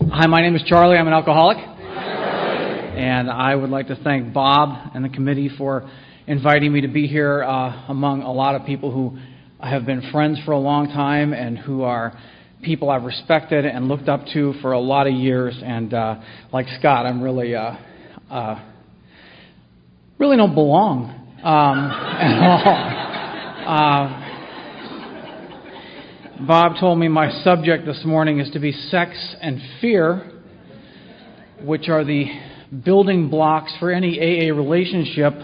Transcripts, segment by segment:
Hi, my name is Charlie. I'm an alcoholic. And I would like to thank Bob and the committee for inviting me to be here among a lot of people who have been friends for a long time and who are people I've respected and looked up to for a lot of years. And like Scott, I'm really don't belong at all. Bob told me my subject this morning is to be sex and fear, which are the building blocks for any AA relationship. I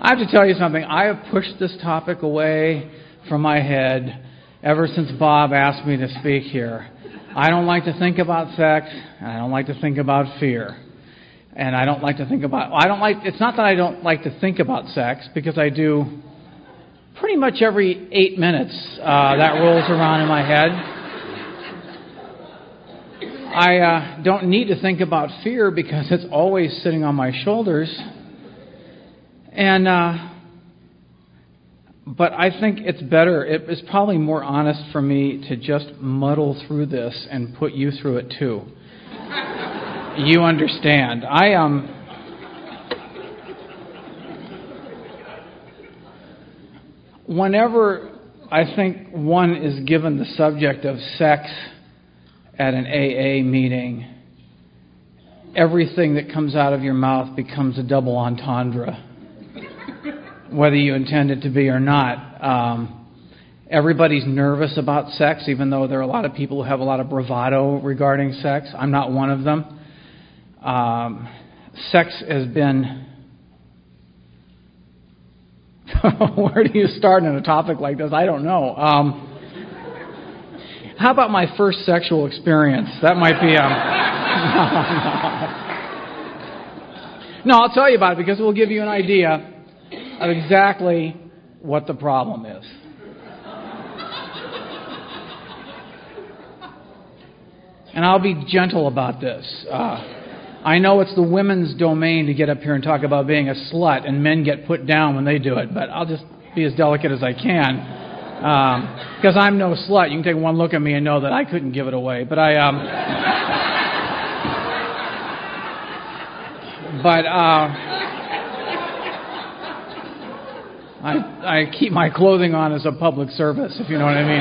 have to tell you something. I have pushed this topic away from my head ever since Bob asked me to speak here. I don't like to think about sex, and I don't like to think about fear. And I don't like to think about... It's not that I don't like to think about sex, because I do pretty much every 8 minutes that rolls around in my head. I don't need to think about fear, because it's always sitting on my shoulders. And... But I think it's better, it's probably more honest for me to just muddle through this and put you through it too. You understand. Whenever I think one is given the subject of sex at an AA meeting, everything that comes out of your mouth becomes a double entendre, whether you intend it to be or not. Everybody's nervous about sex, even though there are a lot of people who have a lot of bravado regarding sex. I'm not one of them. Sex has been... Where do you start in a topic like this? I don't know. How about my first sexual experience? That might be... No, I'll tell you about it because it will give you an idea of exactly what the problem is. And I'll be gentle about this. I know it's the women's domain to get up here and talk about being a slut, and men get put down when they do it, but I'll just be as delicate as I can. Because I'm no slut. You can take one look at me and know that I couldn't give it away. But I keep my clothing on as a public service, if you know what I mean.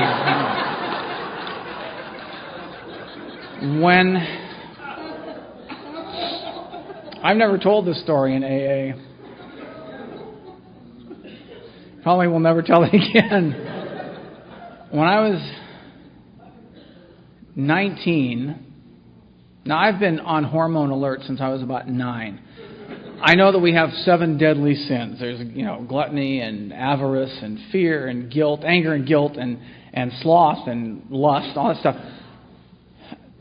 I've never told this story in AA. Probably will never tell it again. When I was 19, now I've been on hormone alert since I was about 9. I know that we have 7 deadly sins. There's, gluttony and avarice and fear and guilt, anger and guilt and sloth and lust, all that stuff.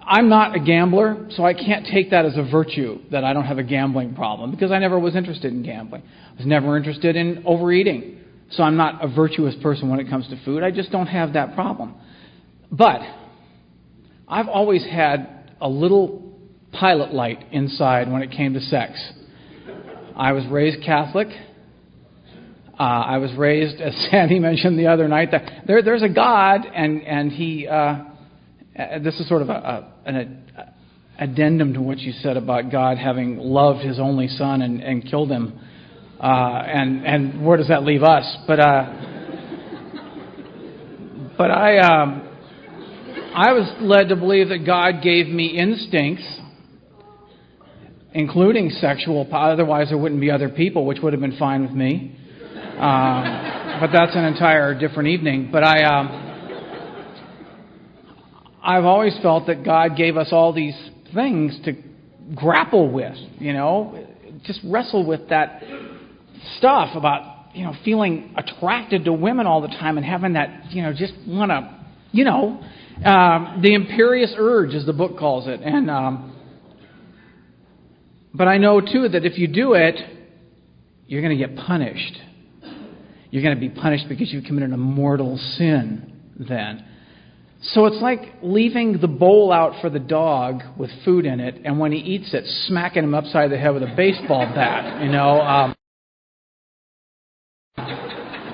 I'm not a gambler, so I can't take that as a virtue that I don't have a gambling problem because I never was interested in gambling. I was never interested in overeating, so I'm not a virtuous person when it comes to food. I just don't have that problem. But I've always had a little pilot light inside when it came to sex. I was raised Catholic. I was raised, as Sandy mentioned the other night, that there's a God, and he... this is sort of an addendum to what you said about God having loved His only Son and killed Him. And where does that leave us? But I was led to believe that God gave me instincts, including sexual. Otherwise, there wouldn't be other people, which would have been fine with me. But that's an entire different evening. But I've always felt that God gave us all these things to grapple with, just wrestle with that stuff about, feeling attracted to women all the time and having that, just want to, the imperious urge, as the book calls it. And but I know, too, that if you do it, you're going to get punished. You're going to be punished because you committed a mortal sin then. So it's like leaving the bowl out for the dog with food in it, and when he eats it, smacking him upside the head with a baseball bat.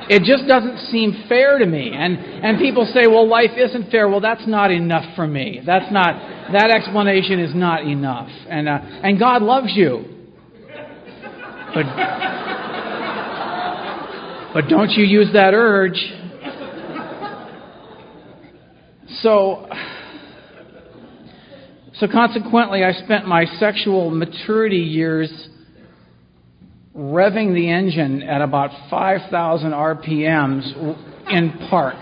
It just doesn't seem fair to me. And people say, well, life isn't fair. Well, that's not enough for me. That explanation is not enough. And God loves you. But don't you use that urge. So consequently, I spent my sexual maturity years revving the engine at about 5,000 RPMs in park.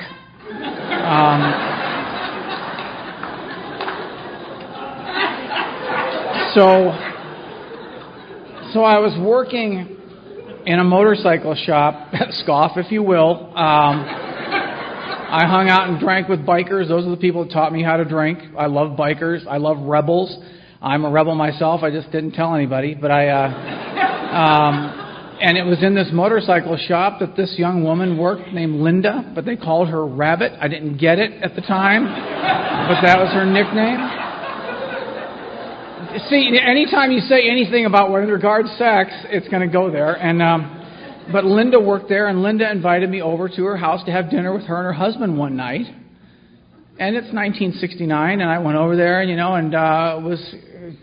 So I was working in a motorcycle shop, scoff if you will. I hung out and drank with bikers. Those are the people that taught me how to drink. I love bikers. I love rebels. I'm a rebel myself. I just didn't tell anybody. But and it was in this motorcycle shop that this young woman worked named Linda, but they called her Rabbit. I didn't get it at the time, but that was her nickname. See, anytime you say anything about what regards sex, it's going to go there. But Linda worked there, and Linda invited me over to her house to have dinner with her and her husband one night. And it's 1969, and I went over there, and was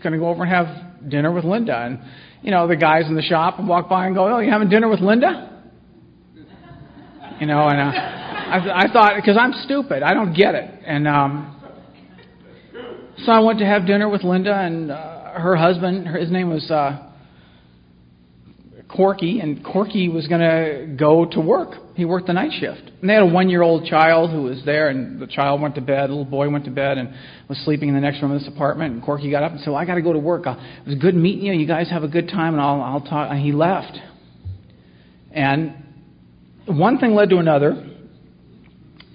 going to go over and have dinner with Linda. And, the guys in the shop would walk by and go, oh, you having dinner with Linda? I thought, because I'm stupid, I don't get it. And so I went to have dinner with Linda, and her husband, his name was Corky, and Corky was going to go to work. He worked the night shift. And they had a 1-year-old child who was there, and the child went to bed, the little boy went to bed and was sleeping in the next room of this apartment, and Corky got up and said, well, I got to go to work. It was good meeting you. You guys have a good time, and I'll talk. And he left. And one thing led to another,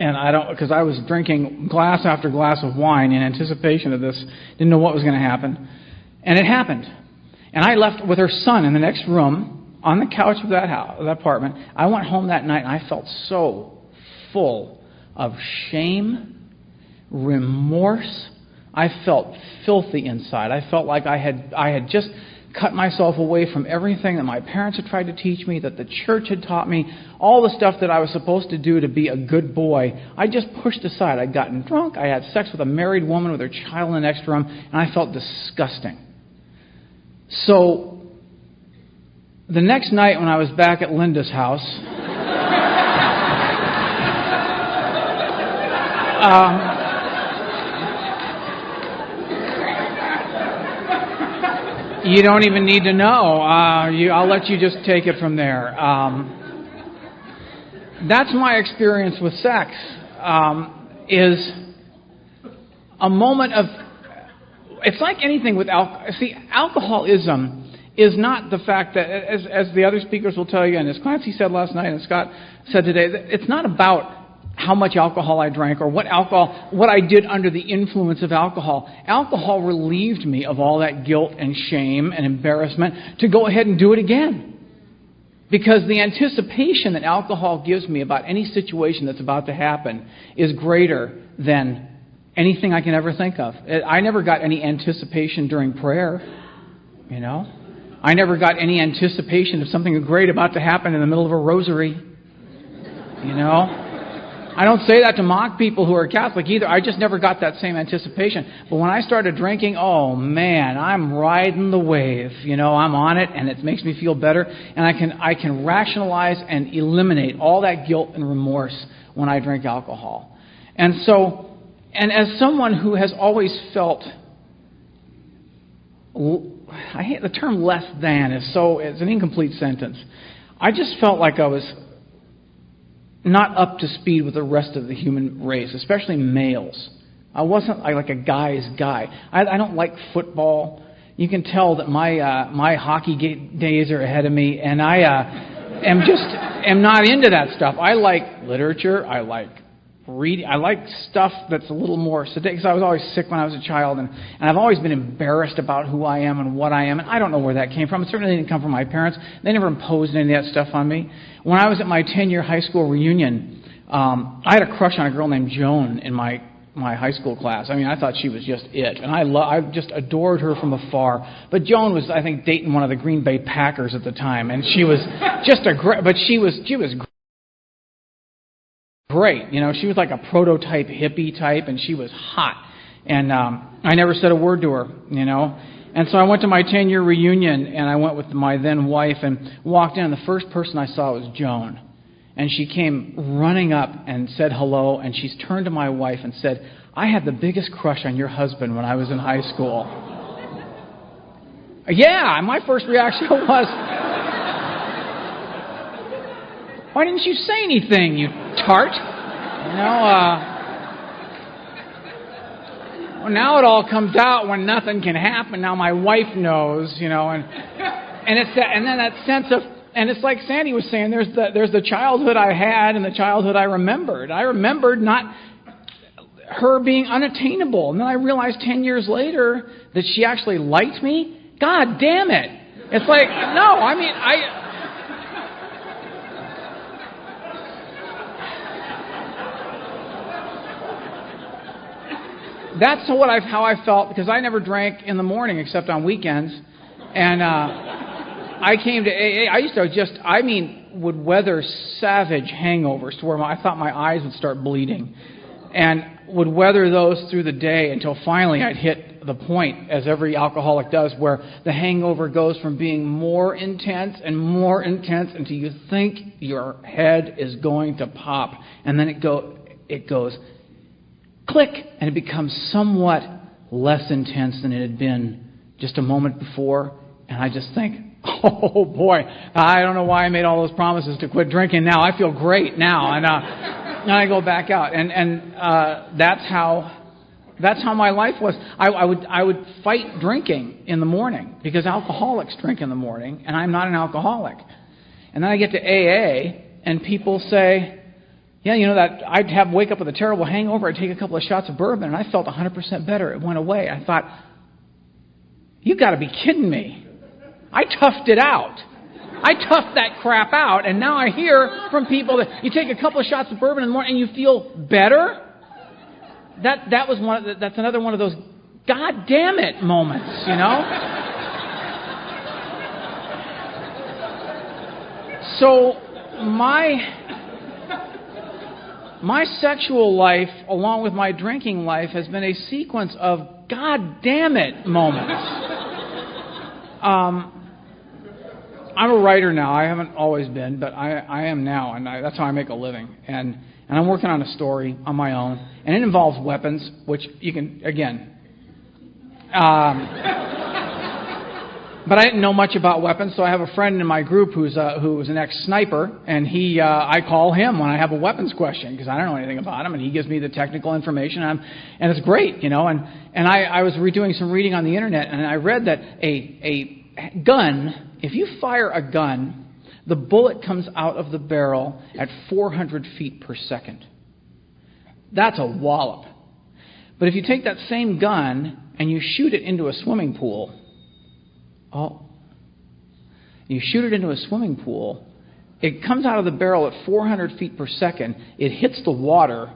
and because I was drinking glass after glass of wine in anticipation of this, didn't know what was going to happen. And it happened. And I left with her son in the next room, on the couch of that apartment. I went home that night and I felt so full of shame, remorse. I felt filthy inside. I felt like I had just cut myself away from everything that my parents had tried to teach me, that the church had taught me, all the stuff that I was supposed to do to be a good boy. I just pushed aside. I'd gotten drunk. I had sex with a married woman with her child in the next room, and I felt disgusting. So the next night when I was back at Linda's house, you don't even need to know. I'll let you just take it from there. That's my experience with sex, is a moment of... It's like anything with alcohol. See, alcoholism is not the fact that, as the other speakers will tell you, and as Clancy said last night and Scott said today, it's not about how much alcohol I drank or what I did under the influence of alcohol. Alcohol relieved me of all that guilt and shame and embarrassment to go ahead and do it again. Because the anticipation that alcohol gives me about any situation that's about to happen is greater than anything I can ever think of. I never got any anticipation during prayer, I never got any anticipation of something great about to happen in the middle of a rosary, I don't say that to mock people who are Catholic either. I just never got that same anticipation. But when I started drinking, oh man, I'm riding the wave. I'm on it, and it makes me feel better. And I can rationalize and eliminate all that guilt and remorse when I drink alcohol. And as someone who has always felt, I hate the term less than, it's an incomplete sentence. I just felt like I was not up to speed with the rest of the human race, especially males. I wasn't like a guy's guy. I don't like football. You can tell that my hockey days are ahead of me, and I am not into that stuff. I like literature. I like reading. I like stuff that's a little more sedate, because I was always sick when I was a child, and I've always been embarrassed about who I am and what I am, and I don't know where that came from. It certainly didn't come from my parents. They never imposed any of that stuff on me. When I was at my 10-year high school reunion, I had a crush on a girl named Joan in my my high school class. I mean, I thought she was just it, and I just adored her from afar. But Joan was, I think, dating one of the Green Bay Packers at the time, and she was just a great. But she was great. You know, she was like a prototype hippie type, and she was hot. And I never said a word to her, you know. And so I went to my 10-year reunion, and I went with my then wife and walked in, and the first person I saw was Joan. And she came running up and said hello, and she turned to my wife and said, "I had the biggest crush on your husband when I was in high school." Yeah, my first reaction was, "Why didn't you say anything, you tart?" You know, well, now it all comes out when nothing can happen. Now my wife knows, you know, and it's that, and then that sense of, and it's like Sandy was saying, there's the childhood I had and the childhood I remembered. I remembered not her being unattainable, and then I realized 10 years later that she actually liked me. God damn it! It's like, no, I mean, that's how I felt, because I never drank in the morning except on weekends. And I came to AA. I used to would weather savage hangovers to where I thought my eyes would start bleeding. And would weather those through the day until finally I'd hit the point, as every alcoholic does, where the hangover goes from being more intense until you think your head is going to pop. And then it goes click, and it becomes somewhat less intense than it had been just a moment before. And I just think, oh boy, I don't know why I made all those promises to quit drinking now. I feel great now. And I go back out. And that's how my life was. I would fight drinking in the morning, because alcoholics drink in the morning, and I'm not an alcoholic. And then I get to AA, and people say, yeah, you know, that I'd wake up with a terrible hangover, I'd take a couple of shots of bourbon, and I felt 100% better. It went away. I thought, you got to be kidding me. I toughed it out. I toughed that crap out, and now I hear from people that you take a couple of shots of bourbon in the morning and you feel better. That's another one of those God damn it moments, you know. So my sexual life, along with my drinking life, has been a sequence of God damn it moments. I'm a writer now. I haven't always been, but I am now, and that's how I make a living. And I'm working on a story on my own, and it involves weapons, which you can, again. But I didn't know much about weapons, so I have a friend in my group who's an ex-sniper, and I call him when I have a weapons question, because I don't know anything about them, and he gives me the technical information, and it's great, you know. And I was doing some reading on the internet, and I read that a gun, if you fire a gun, the bullet comes out of the barrel at 400 feet per second. That's a wallop. But if you take that same gun and you shoot it into a swimming pool, it comes out of the barrel at 400 feet per second. It hits the water.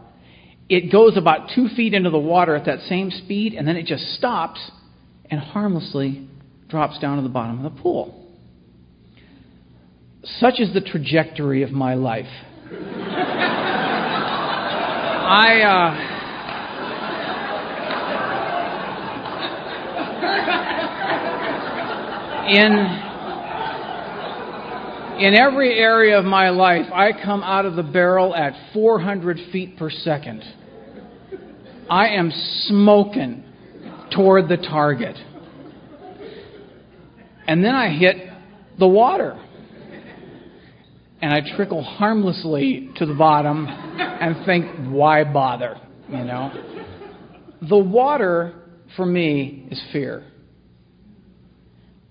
It goes about 2 feet into the water at that same speed, and then it just stops and harmlessly drops down to the bottom of the pool. Such is the trajectory of my life. In every area of my life, I come out of the barrel at 400 feet per second. I am smoking toward the target. And then I hit the water. And I trickle harmlessly to the bottom and think, why bother? You know? The water, for me, is fear.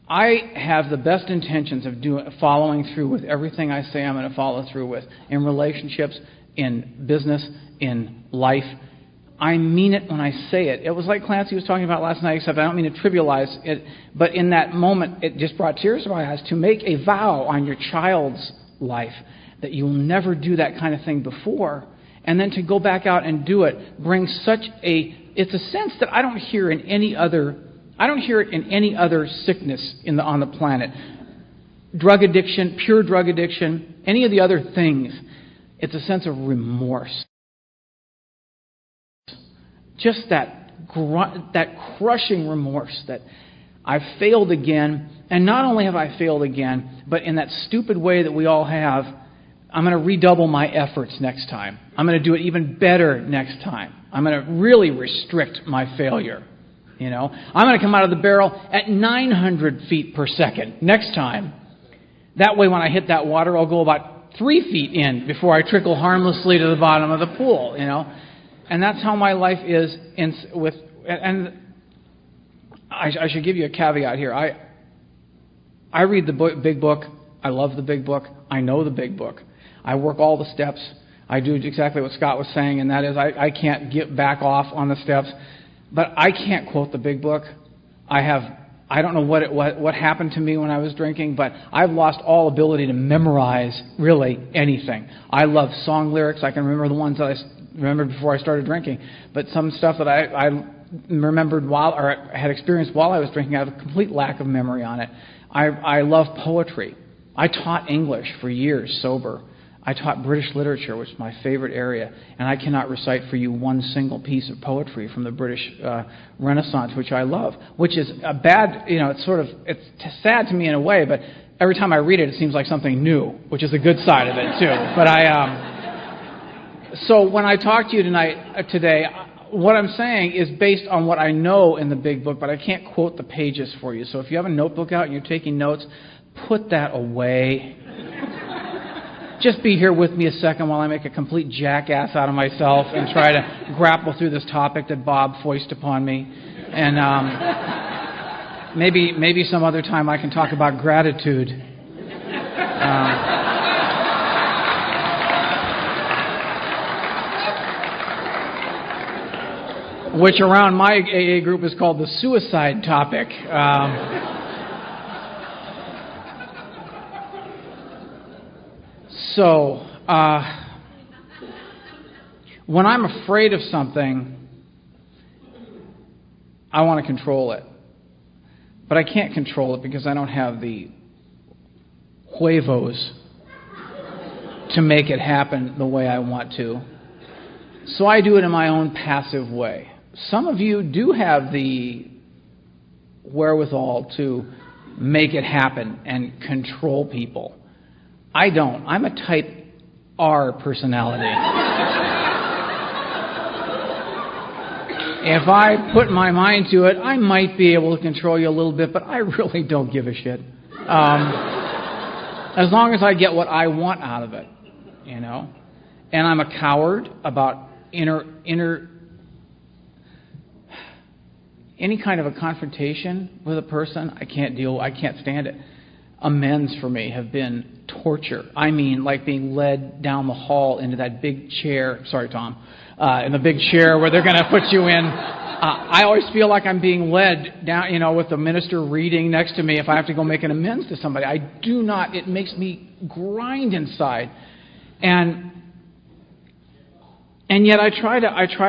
I have the best intentions of following through with everything I say I'm going to follow through with, in relationships, in business, in life. I mean it when I say it. It was like Clancy was talking about last night, except I don't mean to trivialize it, but in that moment, it just brought tears to my eyes to make a vow on your child's life that you will never do that kind of thing before, And then to go back out and do it brings it's a sense that I don't hear it in any other sickness on the planet. Drug addiction, pure drug addiction, any of the other things. It's a sense of remorse. Just that crushing remorse that I've failed again. And not only have I failed again, but in that stupid way that we all have, I'm going to redouble my efforts next time. I'm going to do it even better next time. I'm going to really restrict my failure. I'm going to come out of the barrel at 900 feet per second next time. That way when I hit that water, I'll go about 3 feet in before I trickle harmlessly to the bottom of the pool, And that's how my life is and I should give you a caveat here. I read the big book. I love the big book. I know the big book. I work all the steps. I do exactly what Scott was saying, and that is I can't get back off on the steps. But I can't quote the big book. I don't know what happened to me when I was drinking, but I've lost all ability to memorize really anything. I love song lyrics. I can remember the ones that I remembered before I started drinking. But some stuff that I remembered had experienced while I was drinking, I have a complete lack of memory on it. I love poetry. I taught English for years sober. I taught British literature, which is my favorite area, and I cannot recite for you one single piece of poetry from the British Renaissance, which I love, which is a bad, it's sad to me in a way, but every time I read it, it seems like something new, which is a good side of it, too. But so when I talk to you today, what I'm saying is based on what I know in the big book, but I can't quote the pages for you. So if you have a notebook out and you're taking notes, put that away. Just be here with me a second while I make a complete jackass out of myself and try to grapple through this topic that Bob foisted upon me. And maybe some other time I can talk about gratitude. Which around my AA group is called the suicide topic. So, when I'm afraid of something, I want to control it. But I can't control it because I don't have the huevos to make it happen the way I want to. So I do it in my own passive way. Some of you do have the wherewithal to make it happen and control people. I don't. I'm a type R personality. If I put my mind to it, I might be able to control you a little bit, but I really don't give a shit. As long as I get what I want out of it, And I'm a coward about any kind of a confrontation with a person. I can't stand it. Amends for me have been torture. I mean, like being led down the hall into that big chair. Sorry, Tom. In the big chair where they're going to put you in. I always feel like I'm being led down, with the minister reading next to me if I have to go make an amends to somebody. I do not. It makes me grind inside. And yet I try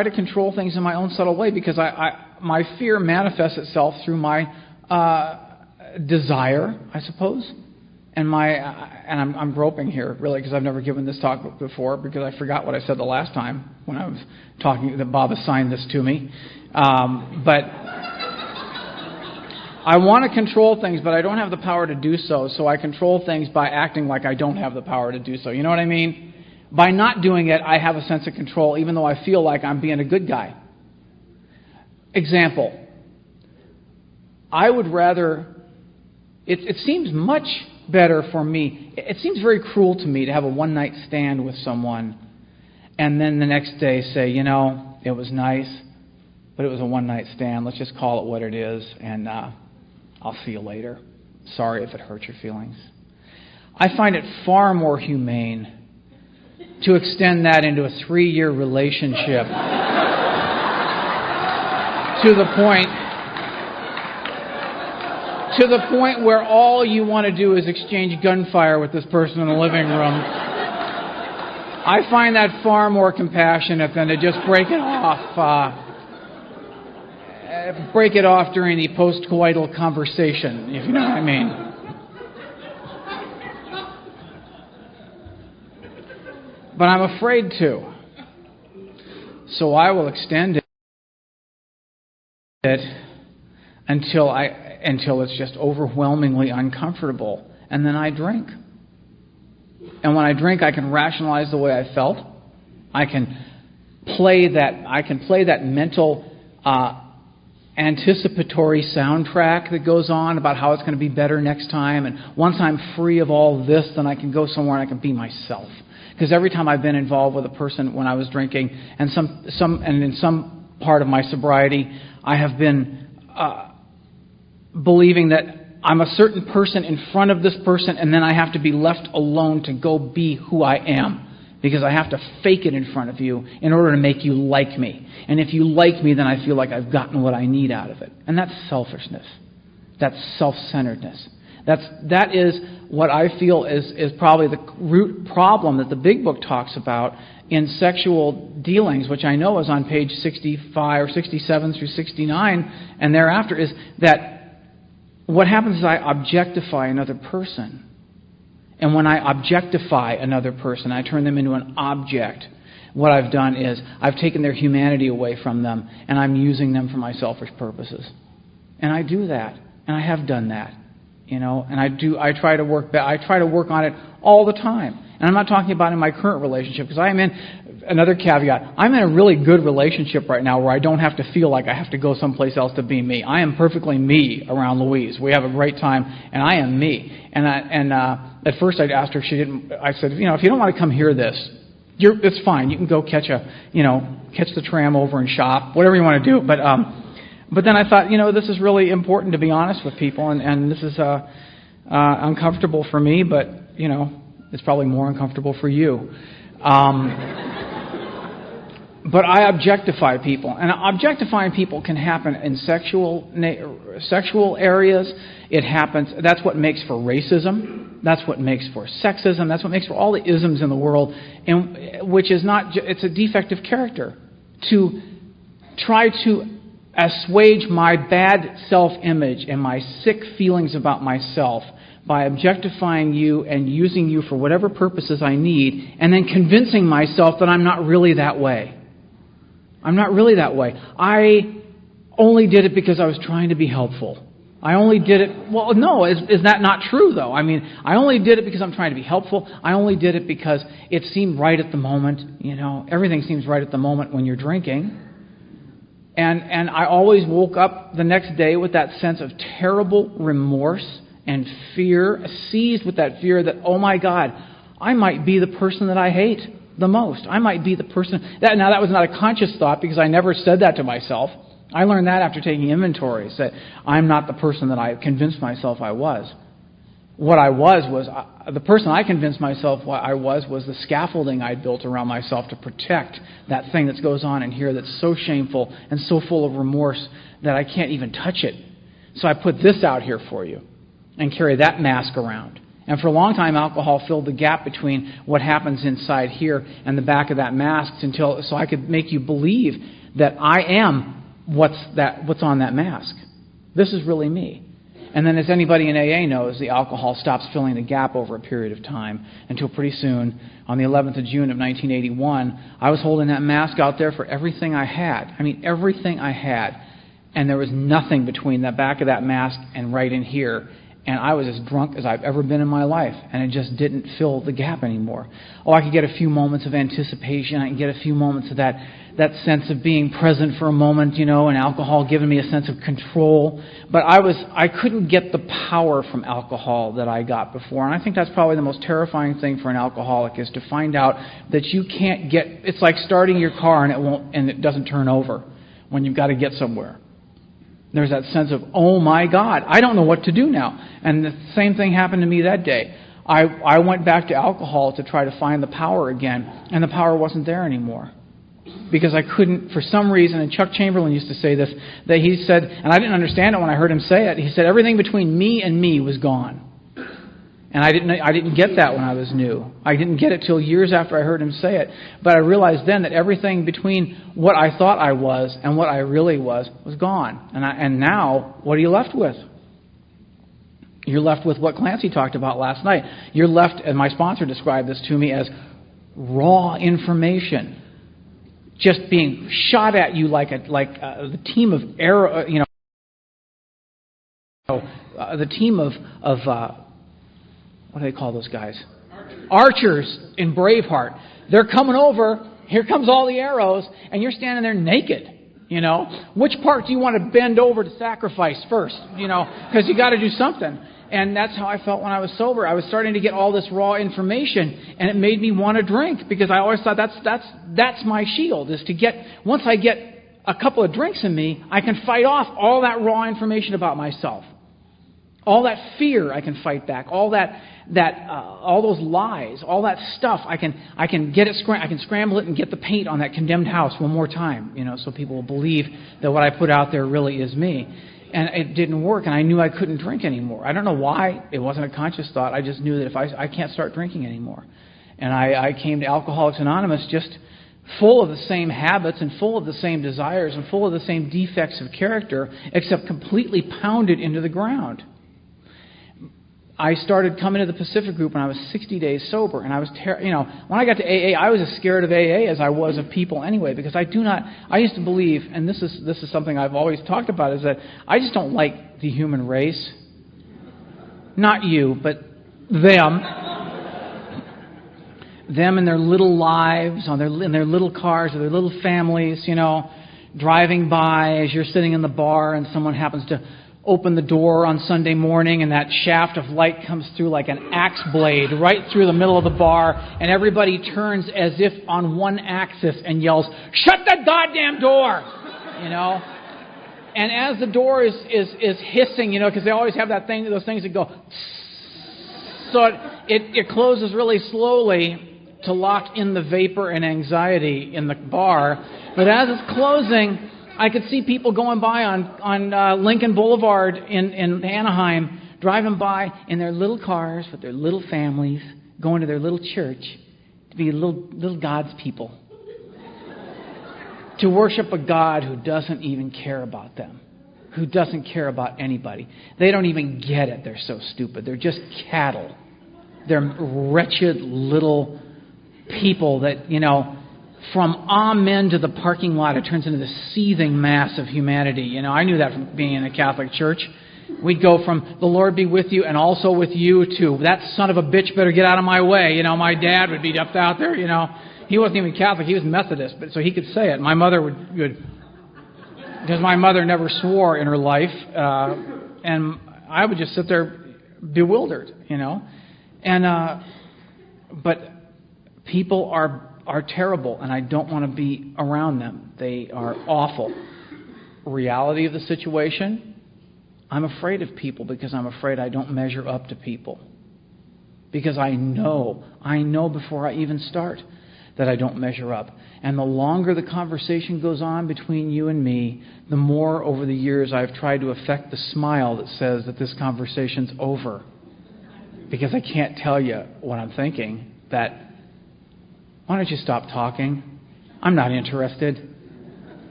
to control things in my own subtle way because my fear manifests itself through my desire, I suppose, and I'm groping here really because I've never given this talk before because I forgot what I said the last time when I was talking that Bob assigned this to me. But I want to control things, but I don't have the power to do so. So I control things by acting like I don't have the power to do so. You know what I mean? By not doing it, I have a sense of control, even though I feel like I'm being a good guy. Example. I would rather. It seems much better for me. It seems very cruel to me to have a one-night stand with someone and then the next day say, it was nice, but it was a one-night stand. Let's just call it what it is, and I'll see you later. Sorry if it hurt your feelings. I find it far more humane to extend that into a 3-year relationship to the point where all you want to do is exchange gunfire with this person in the living room. I find that far more compassionate than to just break it off during the post-coital conversation, if you know what I mean. But I'm afraid to. So I will extend it until it's just overwhelmingly uncomfortable, and then I drink. And when I drink, I can rationalize the way I felt. I can play that mental anticipatory soundtrack that goes on about how it's going to be better next time. And once I'm free of all this, then I can go somewhere and I can be myself. Because every time I've been involved with a person when I was drinking, and in some part of my sobriety, I have been believing that I'm a certain person in front of this person, and then I have to be left alone to go be who I am. Because I have to fake it in front of you in order to make you like me. And if you like me, then I feel like I've gotten what I need out of it. And that's selfishness. That's self-centeredness. That is what I feel is probably the root problem that the Big Book talks about in sexual dealings, which I know is on page 65 or 67 through 69 and thereafter, is that what happens is I objectify another person. And when I objectify another person, I turn them into an object. What I've done is I've taken their humanity away from them, and I'm using them for my selfish purposes. And I do that, and I have done that, And I try to work on it all the time. And I'm not talking about in my current relationship, because I am in another caveat. I'm in a really good relationship right now where I don't have to feel like I have to go someplace else to be me. I am perfectly me around Louise. We have a great time, and I am me. And at first I asked her if she didn't. I said, if you don't want to come hear this, it's fine. You can go catch the tram over and shop, whatever you want to do. But then I thought, this is really important to be honest with people, and this is uncomfortable for me, but it's probably more uncomfortable for you. But I objectify people, and objectifying people can happen in sexual areas. It happens. That's what makes for racism. That's what makes for sexism. That's what makes for all the isms in the world, and which is not. It's a defective character to try to assuage my bad self-image and my sick feelings about myself by objectifying you and using you for whatever purposes I need, and then convincing myself that I'm not really that way. I'm not really that way. I only did it because I was trying to be helpful. I only did it... Well, no, is that not true, though? I mean, I only did it because I'm trying to be helpful. I only did it because it seemed right at the moment. Everything seems right at the moment when you're drinking. And I always woke up the next day with that sense of terrible remorse and fear, seized with that fear that, oh my God, I might be the person that I hate the most. I might be the person... Now, that was not a conscious thought because I never said that to myself. I learned that after taking inventories, that I'm not the person that I convinced myself I was. What I was the person I convinced myself what I was the scaffolding I'd built around myself to protect that thing that goes on in here that's so shameful and so full of remorse that I can't even touch it. So I put this out here for you and carry that mask around. And for a long time, alcohol filled the gap between what happens inside here and the back of that mask so I could make you believe that I am what's on that mask. This is really me. And then, as anybody in AA knows, the alcohol stops filling the gap over a period of time until pretty soon, on the 11th of June of 1981, I was holding that mask out there for everything I had. I mean, everything I had. And there was nothing between the back of that mask and right in here. And I was as drunk as I've ever been in my life. And it just didn't fill the gap anymore. I could get a few moments of anticipation. I could get a few moments of that sense of being present for a moment, and alcohol giving me a sense of control. But I couldn't get the power from alcohol that I got before. And I think that's probably the most terrifying thing for an alcoholic, is to find out that you can't get... It's like starting your car and it doesn't turn over when you've got to get somewhere. There's that sense of, oh my God, I don't know what to do now. And the same thing happened to me that day. I went back to alcohol to try to find the power again, and the power wasn't there anymore. Because I couldn't, for some reason, and Chuck Chamberlain used to say this, that he said, and I didn't understand it when I heard him say it, he said everything between me and me was gone. And I didn't get that when I was new. I didn't get it till years after I heard him say it. But I realized then that everything between what I thought I was and what I really was gone. And now, what are you left with? You're left with what Clancy talked about last night. You're left, and my sponsor described this to me as raw information, just being shot at you like the team of arrow, the team of what do they call those guys? Archers in Braveheart. They're coming over. Here comes all the arrows, and you're standing there naked. Which part do you want to bend over to sacrifice first? Because you got to do something. And that's how I felt when I was sober. I was starting to get all this raw information, and it made me want to drink because I always thought that's my shield. Is to get once I get a couple of drinks in me, I can fight off all that raw information about myself, all that fear. I can fight back all all those lies, all that stuff. I can get it. I can scramble it and get the paint on that condemned house one more time. So people will believe that what I put out there really is me. And it didn't work, and I knew I couldn't drink anymore. I don't know why. It wasn't a conscious thought. I just knew that if I can't start drinking anymore. And I came to Alcoholics Anonymous just full of the same habits and full of the same desires and full of the same defects of character, except completely pounded into the ground. I started coming to the Pacific Group when I was 60 days sober, and I was, when I got to AA, I was as scared of AA as I was of people anyway, because I used to believe, and this is something I've always talked about, is that I just don't like the human race. Not you, but them. Them and their little lives, in their little cars, or their little families, driving by as you're sitting in the bar and someone happens to open the door on Sunday morning and that shaft of light comes through like an axe blade right through the middle of the bar, and everybody turns as if on one axis and yells, "Shut the goddamn door!" And as the door is hissing, because they always have those things that go, so it closes really slowly to lock in the vapor and anxiety in the bar. But as it's closing, I could see people going by on Lincoln Boulevard in Anaheim, driving by in their little cars with their little families, going to their little church to be little God's people, to worship a God who doesn't even care about them, who doesn't care about anybody. They don't even get it. They're so stupid. They're just cattle. They're wretched little people that, from amen to the parking lot, it turns into this seething mass of humanity. I knew that from being in a Catholic church. We'd go from "the Lord be with you" and "also with you" to "that son of a bitch better get out of my way." My dad would be up out there. He wasn't even Catholic; he was Methodist, but so he could say it. My mother would because my mother never swore in her life, and I would just sit there bewildered, but people are terrible, and I don't want to be around them. They are awful. Reality of the situation, I'm afraid of people because I'm afraid I don't measure up to people. Because I know before I even start that I don't measure up. And the longer the conversation goes on between you and me, the more over the years I've tried to affect the smile that says that this conversation's over. Because I can't tell you what I'm thinking, that why don't you stop talking? I'm not interested.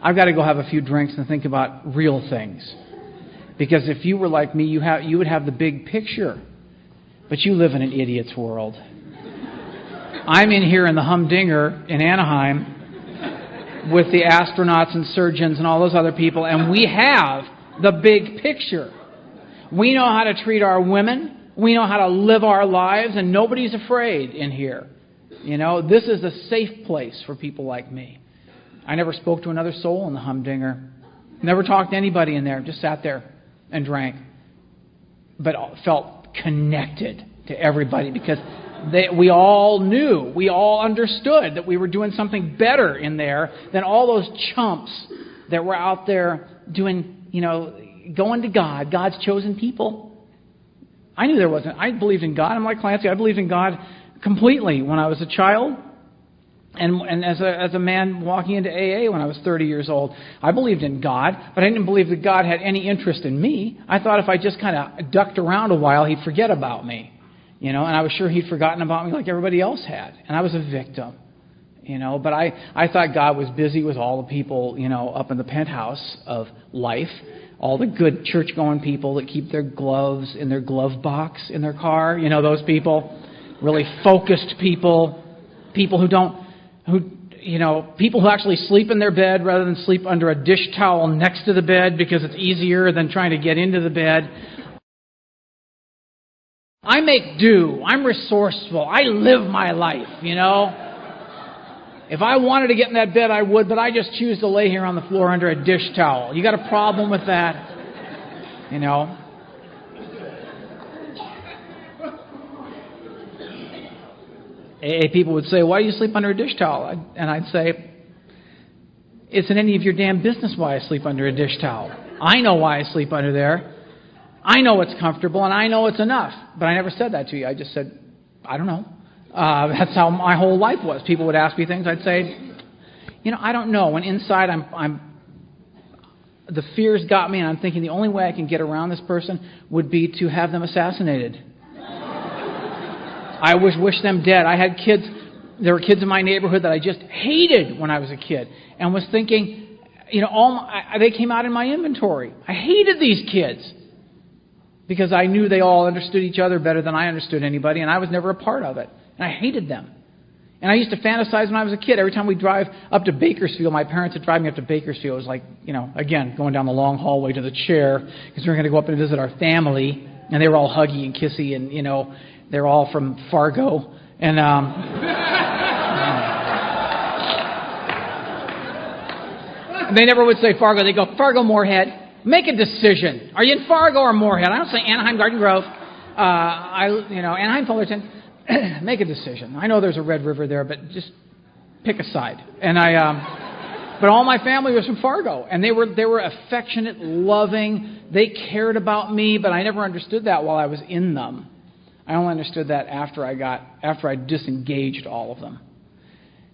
I've got to go have a few drinks and think about real things. Because if you were like me, you would have the big picture. But you live in an idiot's world. I'm in here in the humdinger in Anaheim with the astronauts and surgeons and all those other people, and we have the big picture. We know how to treat our women. We know how to live our lives, and nobody's afraid in here. This is a safe place for people like me. I never spoke to another soul in the humdinger. Never talked to anybody in there. Just sat there and drank. But felt connected to everybody because we all knew, we all understood that we were doing something better in there than all those chumps that were out there doing, going to God, God's chosen people. I knew there wasn't. I believed in God. I'm like Clancy. I believed in God completely when I was a child. And as a man walking into AA when I was 30 years old, I believed in God, but I didn't believe that God had any interest in me. I thought if I just kind of ducked around a while, He'd forget about me. and I was sure he'd forgotten about me like everybody else had, and I was a victim, but I thought God was busy with all the people, up in the penthouse of life, all the good church-going people that keep their gloves in their glove box in their car, those people, really focused people people who actually sleep in their bed rather than sleep under a dish towel next to the bed because it's easier than trying to get into the bed. I make do. I'm resourceful. I live my life, If I wanted to get in that bed, I would, but I just choose to lay here on the floor under a dish towel. You got a problem with that? AA people would say, why do you sleep under a dish towel? And I'd say, isn't any of your damn business why I sleep under a dish towel. I know why I sleep under there. I know it's comfortable, and I know it's enough. But I never said that to you. I just said, I don't know. That's how my whole life was. People would ask me things. I'd say, I don't know. When inside the fears got me, and I'm thinking the only way I can get around this person would be to have them assassinated. I wish them dead. I had kids. There were kids in my neighborhood that I just hated when I was a kid, and was thinking, they came out in my inventory. I hated these kids because I knew they all understood each other better than I understood anybody, and I was never a part of it, and I hated them. And I used to fantasize when I was a kid. Every time we'd drive up to Bakersfield, my parents would drive me up to Bakersfield. It was like, again, going down the long hallway to the chair because we were going to go up and visit our family, and they were all huggy and kissy, and they're all from Fargo, and they never would say Fargo. They go, Fargo, Moorhead. Make a decision. Are you in Fargo or Moorhead? I don't say Anaheim, Garden Grove. Anaheim, Fullerton. Make a decision. I know there's a Red River there, but just pick a side. And but all my family was from Fargo, and they were affectionate, loving. They cared about me, but I never understood that while I was in them. I only understood that after I disengaged all of them.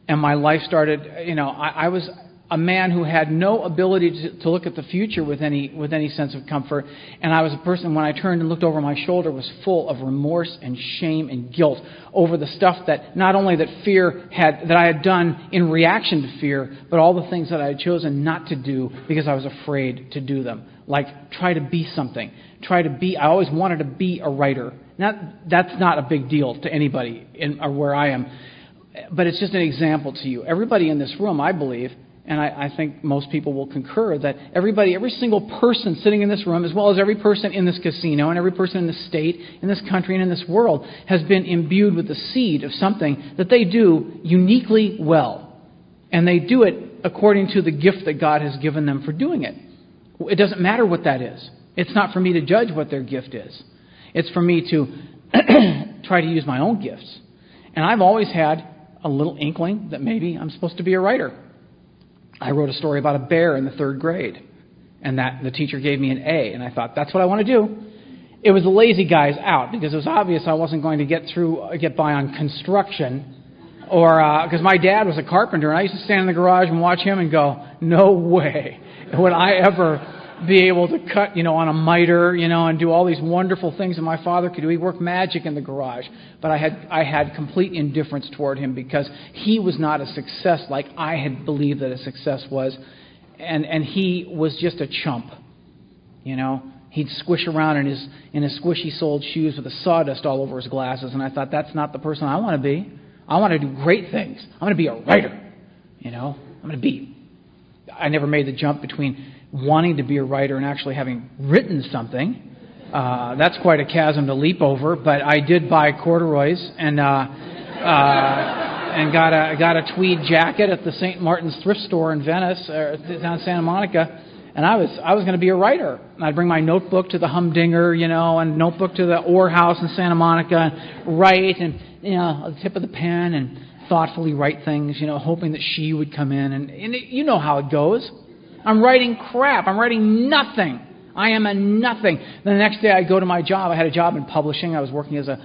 And my life started, I was a man who had no ability to look at the future with any sense of comfort. And I was a person, when I turned and looked over my shoulder, was full of remorse and shame and guilt over the stuff that not only that I had done in reaction to fear, but all the things that I had chosen not to do because I was afraid to do them. Like try to be something. I always wanted to be a writer. That's not a big deal to anybody where I am. But it's just an example to you. Everybody in this room, I believe, and I think most people will concur, that every single person sitting in this room, as well as every person in this casino and every person in this state, in this country, and in this world, has been imbued with the seed of something that they do uniquely well. And they do it according to the gift that God has given them for doing it. It doesn't matter what that is. It's not for me to judge what their gift is. It's for me to try to use my own gifts. And I've always had a little inkling that maybe I'm supposed to be a writer. I wrote a story about a bear in the 3rd grade, and that the teacher gave me an A, and I thought, that's what I want to do. It was the lazy guys out, because it was obvious I wasn't going to get by on construction, or because my dad was a carpenter, and I used to stand in the garage and watch him and go, no way would I ever be able to cut, on a miter, and do all these wonderful things that my father could do. He worked magic in the garage. But I had complete indifference toward him because he was not a success like I had believed that a success was. And he was just a chump. He'd squish around in his squishy-soled shoes with the sawdust all over his glasses. And I thought, that's not the person I want to be. I want to do great things. I'm going to be a writer. I never made the jump between wanting to be a writer and actually having written something. That's quite a chasm to leap over, but I did buy corduroys and got a tweed jacket at the St. Martin's thrift store in Venice, down Santa Monica, and I was going to be a writer. And I'd bring my notebook to the Humdinger, and notebook to the Orr House in Santa Monica, and write, and the tip of the pen, and thoughtfully write things, hoping that she would come in, and you know how it goes. I'm writing crap. I'm writing nothing. I am a nothing. The next day I go to my job. I had a job in publishing. I was working as a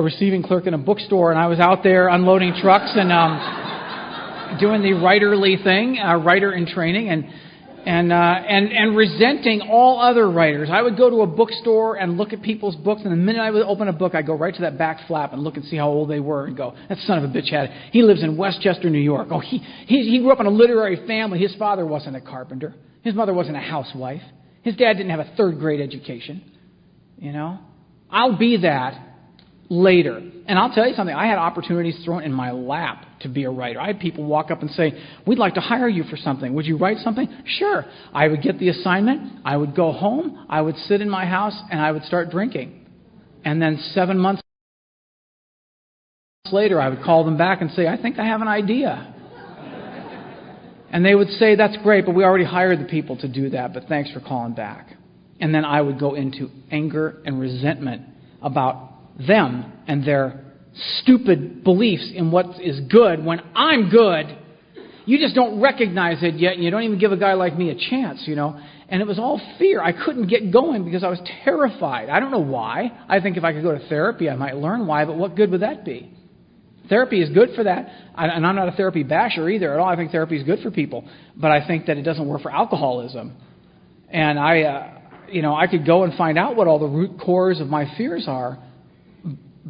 receiving clerk in a bookstore, and I was out there unloading trucks and doing the writerly thing, writer in training. And and resenting all other writers. I would go to a bookstore and look at people's books, and the minute I would open a book, I'd go right to that back flap and look and see how old they were and go, that son of a bitch had it. He lives in Westchester, New York. Oh, he grew up in a literary family. His father wasn't a carpenter. His mother wasn't a housewife. His dad didn't have a third-grade education. You know? I'll be that later. And I'll tell you something, I had opportunities thrown in my lap to be a writer. I had people walk up and say, we'd like to hire you for something. Would you write something? Sure. I would get the assignment. I would go home. I would sit in my house and I would start drinking. And then 7 months later, I would call them back and say, I think I have an idea. And they would say, that's great, but we already hired the people to do that, but thanks for calling back. And then I would go into anger and resentment about them and their stupid beliefs in what is good when I'm good. You just don't recognize it yet, and you don't even give a guy like me a chance, you know. And it was all fear. I couldn't get going because I was terrified. I don't know why. I think if I could go to therapy, I might learn why, but what good would that be? Therapy is good for that. And I'm not a therapy basher either at all. I think therapy is good for people. But I think that it doesn't work for alcoholism. And I could go and find out what all the root cores of my fears are.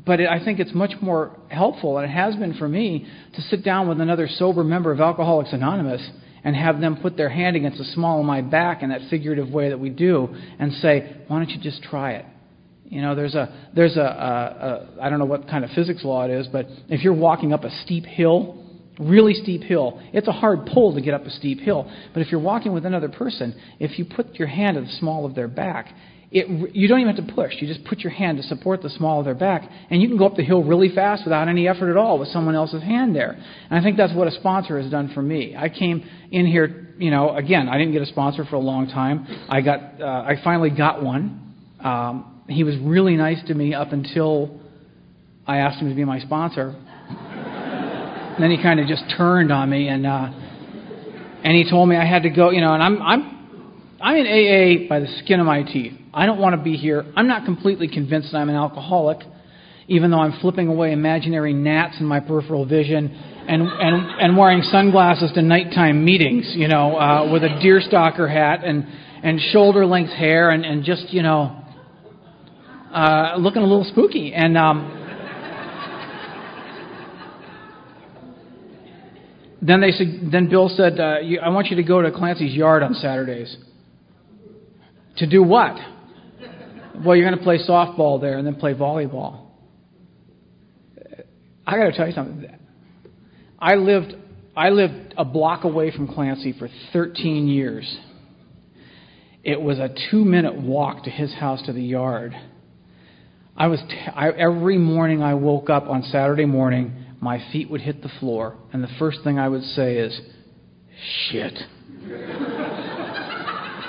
But I think it's much more helpful, and it has been for me, to sit down with another sober member of Alcoholics Anonymous and have them put their hand against the small of my back in that figurative way that we do and say, why don't you just try it? You know, there's a I don't know what kind of physics law it is, but if you're walking up a steep hill, really steep hill, it's a hard pull to get up a steep hill. But if you're walking with another person, if you put your hand at the small of their back, you don't even have to push. You just put your hand to support the small of their back, and you can go up the hill really fast without any effort at all with someone else's hand there. And I think that's what a sponsor has done for me. I came in here, you know, again, I didn't get a sponsor for a long time. I finally got one. He was really nice to me up until I asked him to be my sponsor. And then he kind of just turned on me, and he told me I had to go, you know, and I'm in AA by the skin of my teeth. I don't want to be here. I'm not completely convinced that I'm an alcoholic, even though I'm flipping away imaginary gnats in my peripheral vision and wearing sunglasses to nighttime meetings, you know, with a deerstalker hat and shoulder-length hair and just, you know, looking a little spooky. And then Bill said, I want you to go to Clancy's yard on Saturdays. To do what? Well, you're going to play softball there and then play volleyball. I got to tell you something. I lived a block away from Clancy for 13 years. It was a 2-minute walk to his house to the yard. Every morning I woke up on Saturday morning, my feet would hit the floor, and the first thing I would say is, shit.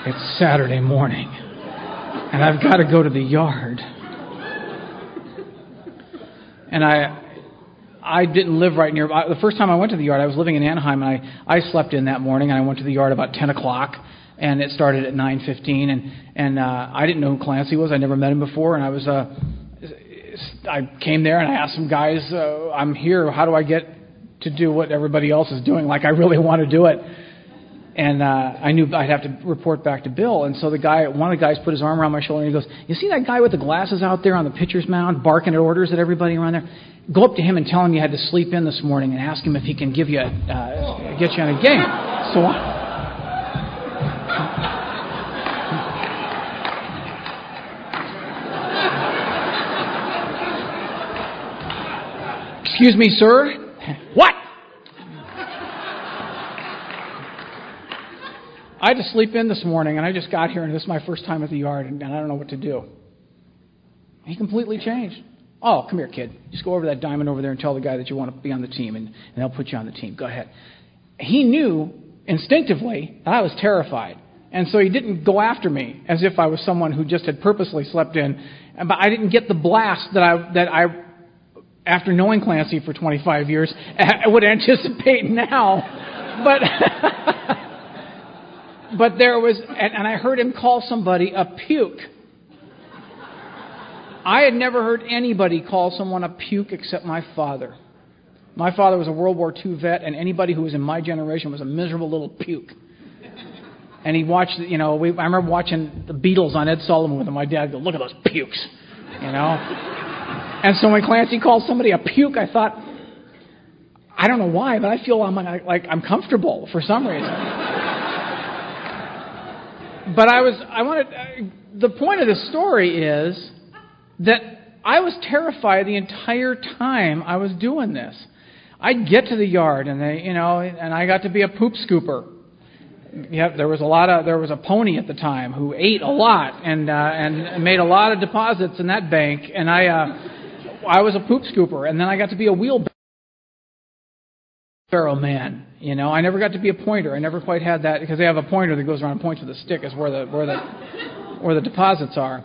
It's Saturday morning, and I've got to go to the yard. And I didn't live right near. The first time I went to the yard, I was living in Anaheim, and I slept in that morning, and I went to the yard about 10 o'clock, and it started at 9:15, and I didn't know who Clancy was. I never met him before, and I came there, and I asked some guys, I'm here, how do I get to do what everybody else is doing? Like, I really want to do it. And I knew I'd have to report back to Bill. And so one of the guys put his arm around my shoulder and he goes, you see that guy with the glasses out there on the pitcher's mound barking at orders at everybody around there? Go up to him and tell him you had to sleep in this morning and ask him if he can get you on a game. So excuse me, sir? What? I had to sleep in this morning, and I just got here, and this is my first time at the yard, and I don't know what to do. He completely changed. Oh, come here, kid. Just go over to that diamond over there and tell the guy that you want to be on the team, and they'll put you on the team. Go ahead. He knew instinctively that I was terrified, and so he didn't go after me as if I was someone who just had purposely slept in. But I didn't get the blast that I after knowing Clancy for 25 years, I would anticipate now. But there was, and I heard him call somebody a puke. I had never heard anybody call someone a puke except my father. My father was a World War II vet, and anybody who was in my generation was a miserable little puke. And he watched, I remember watching the Beatles on Ed Sullivan with him. My dad would go, look at those pukes, And so when Clancy called somebody a puke, I thought, I don't know why, but I feel I'm comfortable for some reason. But the point of this story is that I was terrified the entire time I was doing this. I'd get to the yard and and I got to be a poop scooper. Yeah, there was a pony at the time who ate a lot and made a lot of deposits in that bank, and I was a poop scooper, and then I got to be a wheelbarrow man. I never got to be a pointer. I never quite had that, because they have a pointer that goes around and points with a stick is where the deposits are,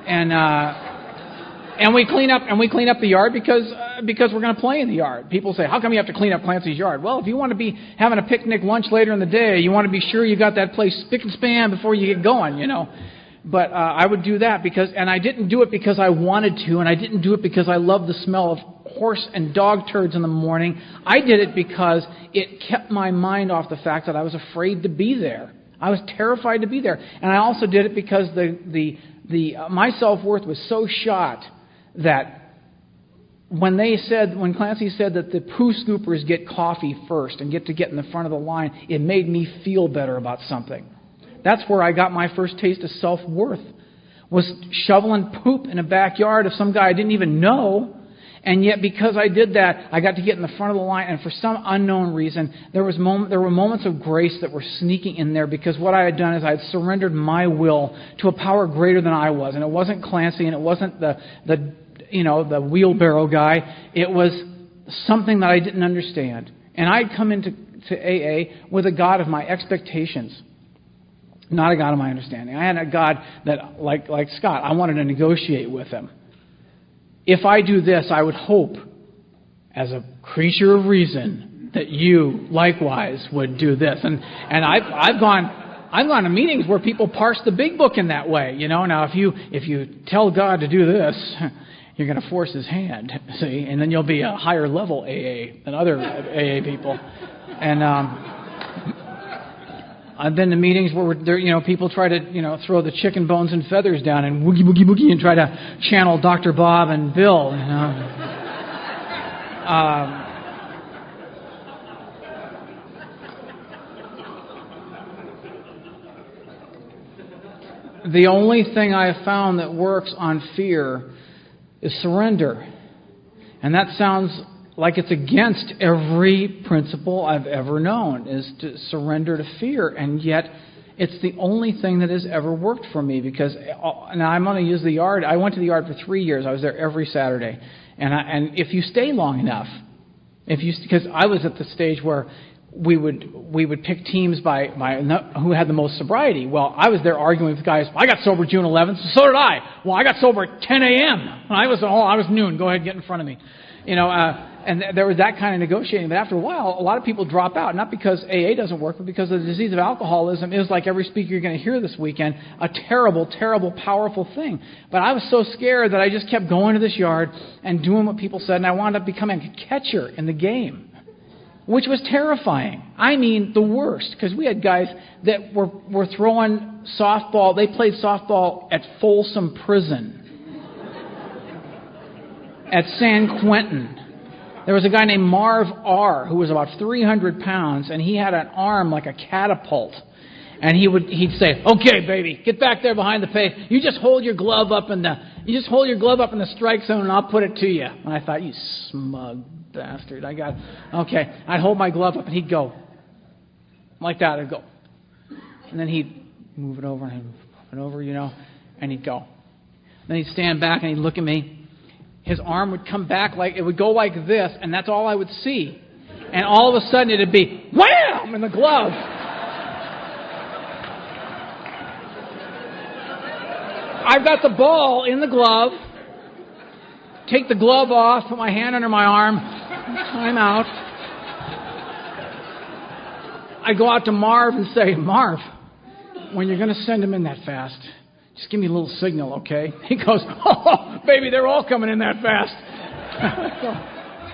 and we clean up the yard because we're going to play in the yard. People say, how come you have to clean up Clancy's yard? Well, if you want to be having a picnic lunch later in the day, you want to be sure you got that place spick and span before you get going, But I would do that and I didn't do it because I wanted to, and I didn't do it because I loved the smell of horse and dog turds in the morning. I did it because it kept my mind off the fact that I was afraid to be there. I was terrified to be there. And I also did it because my self-worth was so shot that when Clancy said that the poo scoopers get coffee first and get in the front of the line, it made me feel better about something. That's where I got my first taste of self-worth, was shoveling poop in a backyard of some guy I didn't even know. And yet, because I did that, I got to get in the front of the line, and for some unknown reason, there were moments of grace that were sneaking in there, because what I had done is I had surrendered my will to a power greater than I was, and it wasn't Clancy, and it wasn't the wheelbarrow guy. It was something that I didn't understand, and I'd come into AA with a God of my expectations, not a God of my understanding. I had a God that, like Scott, I wanted to negotiate with him. If I do this, I would hope, as a creature of reason, that you likewise would do this. And I've gone to meetings where people parse the big book in that way. Now if you tell God to do this, you're going to force His hand, see, and then you'll be a higher level AA than other AA people. And I've been to meetings where people try to throw the chicken bones and feathers down and woogie boogie boogie and try to channel Dr. Bob and Bill. The only thing I have found that works on fear is surrender, and that sounds like it's against every principle I've ever known, is to surrender to fear. And yet, it's the only thing that has ever worked for me, because now I'm going to use the yard. I went to the yard for 3 years. I was there every Saturday. And if you stay long enough, because I was at the stage where we would pick teams by who had the most sobriety. Well, I was there arguing with guys. I got sober June 11th, so did I. Well, I got sober at 10 a.m. I was noon. Go ahead, get in front of me. And there was that kind of negotiating. But after a while, a lot of people drop out, not because AA doesn't work, but because the disease of alcoholism is, like every speaker you're going to hear this weekend, a terrible, terrible, powerful thing. But I was so scared that I just kept going to this yard and doing what people said, and I wound up becoming a catcher in the game, which was terrifying. I mean, the worst, because we had guys that were throwing softball. They played softball at Folsom Prison, at San Quentin. There was a guy named Marv R., who was about 300 pounds, and he had an arm like a catapult. And he'd say, "Okay, baby, get back there behind the pay. You just hold your glove up in the strike zone, and I'll put it to you." And I thought, you smug bastard. Okay. I'd hold my glove up, and he'd go like that. I'd go, and then he'd move it over, and I'd move it over, and he'd go. Then he'd stand back, and he'd look at me. His arm would come back it would go like this, and that's all I would see. And all of a sudden it'd be wham in the glove. I've got the ball in the glove. Take the glove off, put my hand under my arm, time out. I go out to Marv and say, "Marv, when you're going to send him in that fast, just give me a little signal, okay?" He goes, "Oh, baby, they're all coming in that fast."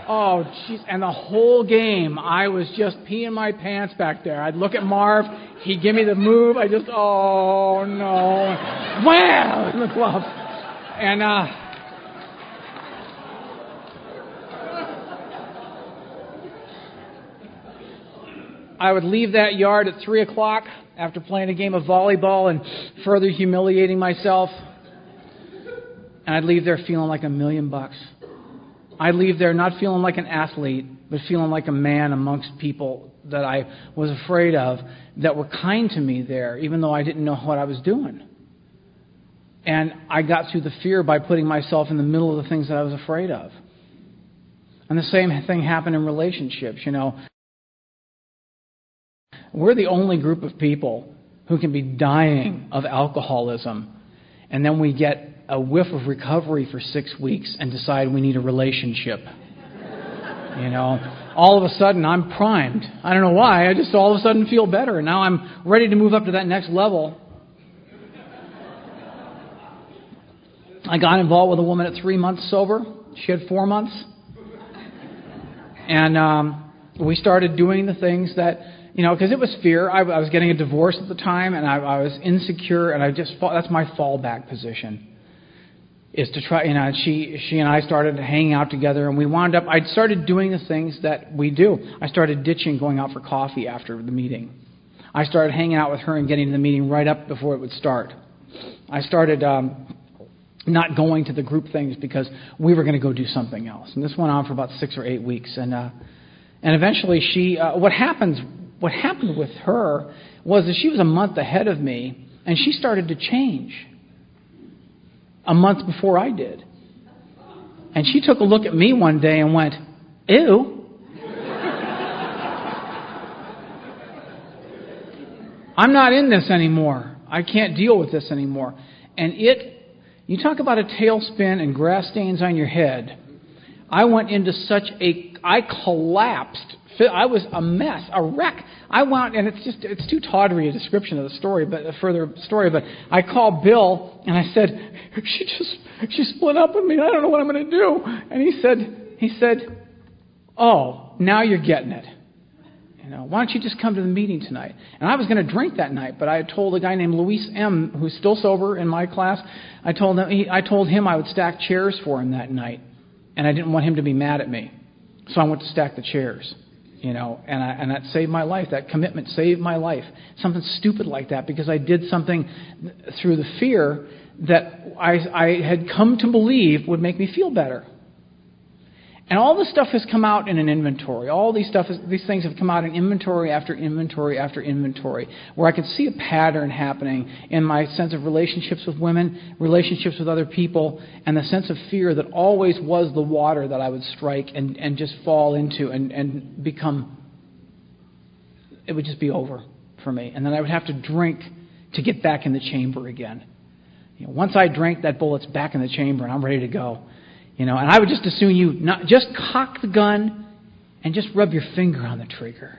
Oh, jeez. And the whole game, I was just peeing my pants back there. I'd look at Marv. He'd give me the move. I just, oh, no. Wham! In the glove. And, I would leave that yard at 3 o'clock after playing a game of volleyball and further humiliating myself. And I'd leave there feeling like $1 million. I'd leave there not feeling like an athlete, but feeling like a man amongst people that I was afraid of, that were kind to me there, even though I didn't know what I was doing. And I got through the fear by putting myself in the middle of the things that I was afraid of. And the same thing happened in relationships, you know. We're the only group of people who can be dying of alcoholism, and then we get a whiff of recovery for 6 weeks and decide we need a relationship. You know, all of a sudden I'm primed. I don't know why. I just all of a sudden feel better, and now I'm ready to move up to that next level. I got involved with a woman at 3 months sober. She had 4 months. And we started doing the things that, you know, because it was fear. I was getting a divorce at the time, and I was insecure, and that's my fallback position, is to try, you know, she and I started hanging out together, and I started doing the things that we do. I started ditching going out for coffee after the meeting. I started hanging out with her and getting to the meeting right up before it would start. I started not going to the group things because we were going to go do something else. And this went on for about 6 or 8 weeks. And eventually what happened with her was that she was a month ahead of me, and she started to change a month before I did. And she took a look at me one day and went, "Ew." I'm not in this anymore. I can't deal with this anymore. And you talk about a tailspin and grass stains on your head. I went into I collapsed. I was a mess, a wreck. I went, and it's too tawdry a description of the story, but a further story. But I called Bill, and I said, she split up with me. I don't know what I'm going to do. And he said, "Oh, now you're getting it. You know, why don't you just come to the meeting tonight?" And I was going to drink that night, but I had told a guy named Luis M., who's still sober in my class. I told him I would stack chairs for him that night, and I didn't want him to be mad at me, so I went to stack the chairs. You know, and that saved my life. That commitment saved my life. Something stupid like that, because I did something through the fear that I had come to believe would make me feel better. And all this stuff has come out in an inventory. These things have come out in inventory after inventory after inventory, where I could see a pattern happening in my sense of relationships with women, relationships with other people, and the sense of fear that always was the water that I would strike and just fall into and become, it would just be over for me. And then I would have to drink to get back in the chamber again. You know, once I drank, that bullet's back in the chamber and I'm ready to go. You know, and I would just as soon not just cock the gun and just rub your finger on the trigger.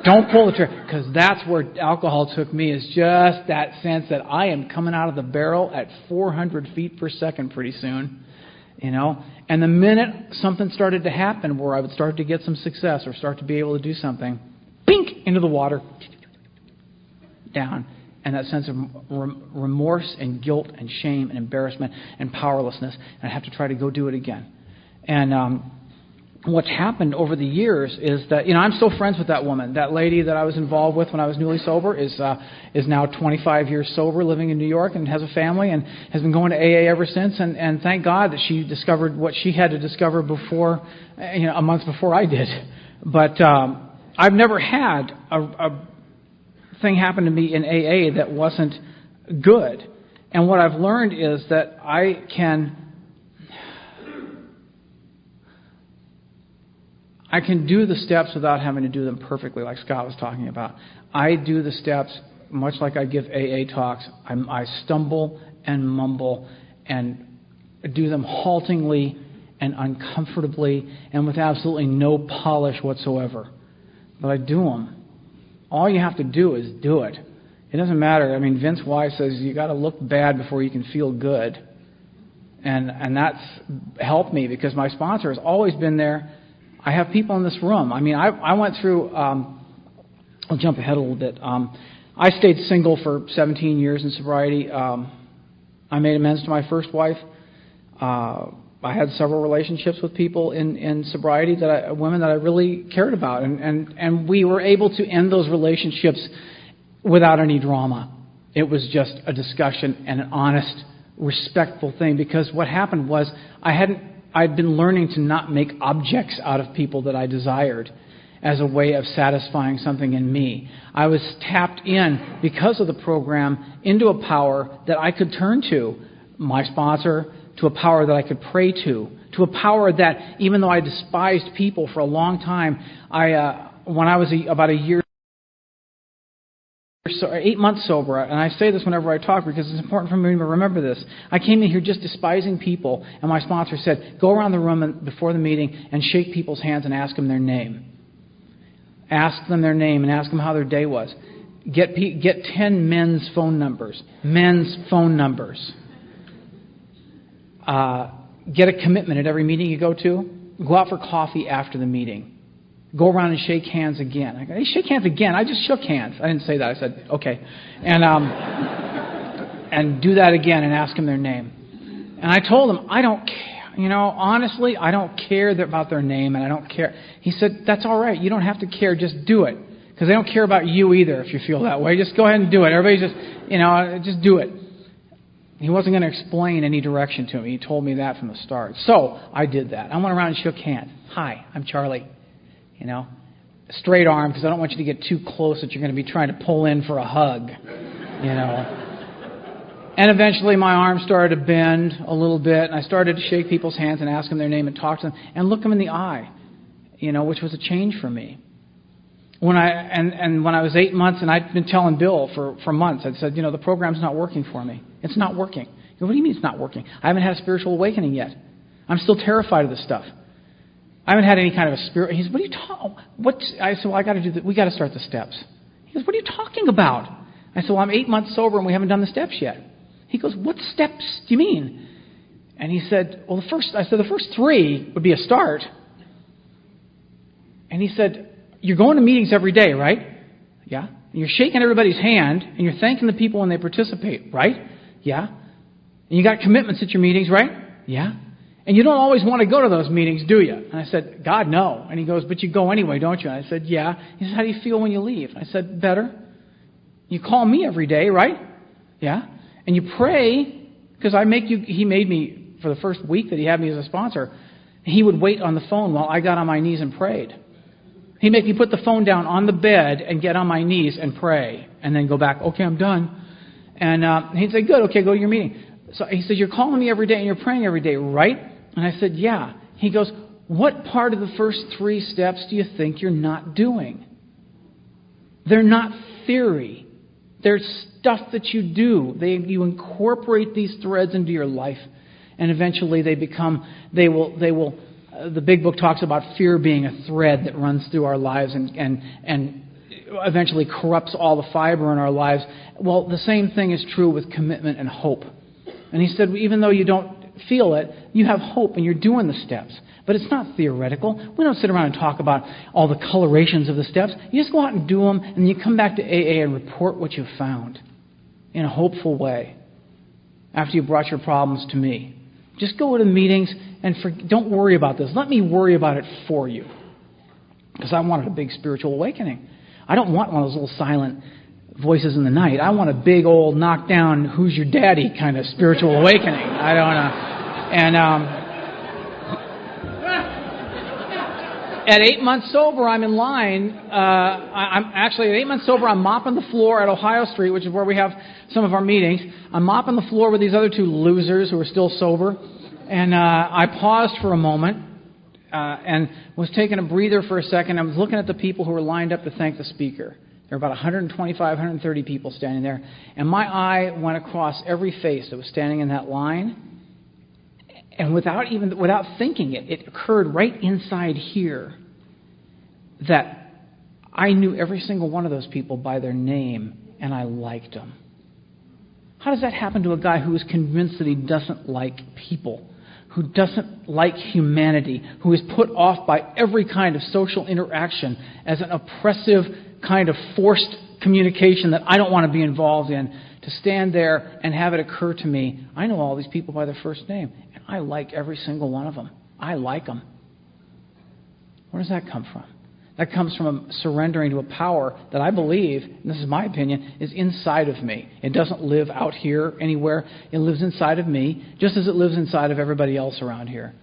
Don't pull the trigger, because that's where alcohol took me, is just that sense that I am coming out of the barrel at 400 feet per second pretty soon. You know, and the minute something started to happen where I would start to get some success or start to be able to do something, bink, into the water, down. And that sense of remorse and guilt and shame and embarrassment and powerlessness. And I have to try to go do it again. And what's happened over the years is that, you know, I'm still friends with that woman. That lady that I was involved with when I was newly sober is now 25 years sober, living in New York, and has a family and has been going to AA ever since. And thank God that she discovered what she had to discover before, you know, a month before I did. But I've never had a thing happened to me in AA that wasn't good. And what I've learned is that I can do the steps without having to do them perfectly, like Scott was talking about. I do the steps much like I give AA talks. I stumble and mumble and do them haltingly and uncomfortably and with absolutely no polish whatsoever. But I do them. All you have to do is do it. It doesn't matter. I mean, Vince Wise says you got to look bad before you can feel good. And that's helped me because my sponsor has always been there. I have people in this room. I mean, I went through, I'll jump ahead a little bit. I stayed single for 17 years in sobriety. I made amends to my first wife. I had several relationships with people in sobriety, women that I really cared about. And we were able to end those relationships without any drama. It was just a discussion and an honest, respectful thing. Because what happened was I'd been learning to not make objects out of people that I desired as a way of satisfying something in me. I was tapped in, because of the program, into a power that I could turn to, my sponsor, to a power that I could pray to a power that, even though I despised people for a long time, when I was about a year, 8 months sober, and I say this whenever I talk because it's important for me to remember this. I came in here just despising people, and my sponsor said, go around the room before the meeting and shake people's hands and ask them their name. Ask them their name and ask them how their day was. Get 10 men's phone numbers. Men's phone numbers. Get a commitment at every meeting you go to. Go out for coffee after the meeting. Go around and shake hands again. I go, hey, shake hands again. I just shook hands. I didn't say that. I said, okay. And and do that again and ask them their name. And I told them, I don't care. Honestly, I don't care about their name, and I don't care. He said, that's all right. You don't have to care. Just do it. Because they don't care about you either if you feel that way. Just go ahead and do it. Everybody's just do it. He wasn't going to explain any direction to me. He told me that from the start. So I did that. I went around and shook hands. Hi, I'm Charlie. Straight arm, because I don't want you to get too close that you're going to be trying to pull in for a hug. And eventually my arm started to bend a little bit, and I started to shake people's hands and ask them their name and talk to them and look them in the eye, which was a change for me. When I was 8 months, and I'd been telling Bill for months, I'd said, the program's not working for me. It's not working. He goes, what do you mean it's not working? I haven't had a spiritual awakening yet. I'm still terrified of this stuff. I haven't had any kind of a spirit. He said, what are you talking? I said, well, I got to do that. We got to start the steps. He goes, what are you talking about? I said, well, I'm 8 months sober and we haven't done the steps yet. He goes, what steps do you mean? And he said, well, the first 3 would be a start. And he said, you're going to meetings every day, right? Yeah. And you're shaking everybody's hand and you're thanking the people when they participate, right? Yeah. And you got commitments at your meetings, right? Yeah. And you don't always want to go to those meetings, do you? And I said, God, no. And he goes, but you go anyway, don't you? And I said, yeah. He said, how do you feel when you leave? I said, better. You call me every day, right? Yeah. And you pray, because he made me, for the first week that he had me as a sponsor, he would wait on the phone while I got on my knees and prayed. He'd make me put the phone down on the bed and get on my knees and pray, and then go back, okay, I'm done. And he'd say, good, okay, go to your meeting. So he said, you're calling me every day and you're praying every day, right? And I said, yeah. He goes, what part of the first 3 steps do you think you're not doing? They're not theory. They're stuff that you do. You incorporate these threads into your life, and eventually the big book talks about fear being a thread that runs through our lives and eventually corrupts all the fiber in our lives. Well, the same thing is true with commitment and hope. And he said, even though you don't feel it, you have hope and you're doing the steps. But it's not theoretical. We don't sit around and talk about all the colorations of the steps. You just go out and do them, and you come back to AA and report what you've found in a hopeful way after you brought your problems to me. Just go to the meetings and don't worry about this. Let me worry about it for you. Because I wanted a big spiritual awakening. I don't want one of those little silent voices in the night. I want a big old knockdown, who's your daddy kind of spiritual awakening. I don't know. And at 8 months sober, I'm in line. I'm actually at 8 months sober. I'm mopping the floor at Ohio Street, which is where we have some of our meetings. I'm mopping the floor with these other 2 losers who are still sober. And I paused for a moment and was taking a breather for a second. I was looking at the people who were lined up to thank the speaker. There were about 125, 130 people standing there. And my eye went across every face that was standing in that line. And without thinking it, it occurred right inside here that I knew every single one of those people by their name, and I liked them. How does that happen to a guy who is convinced that he doesn't like people, who doesn't like humanity, who is put off by every kind of social interaction as an oppressive kind of forced communication that I don't want to be involved in, to stand there and have it occur to me, I know all these people by their first name, and I like every single one of them. I like them. Where does that come from? That comes from surrendering to a power that I believe, and this is my opinion, is inside of me. It doesn't live out here anywhere. It lives inside of me, just as it lives inside of everybody else around here,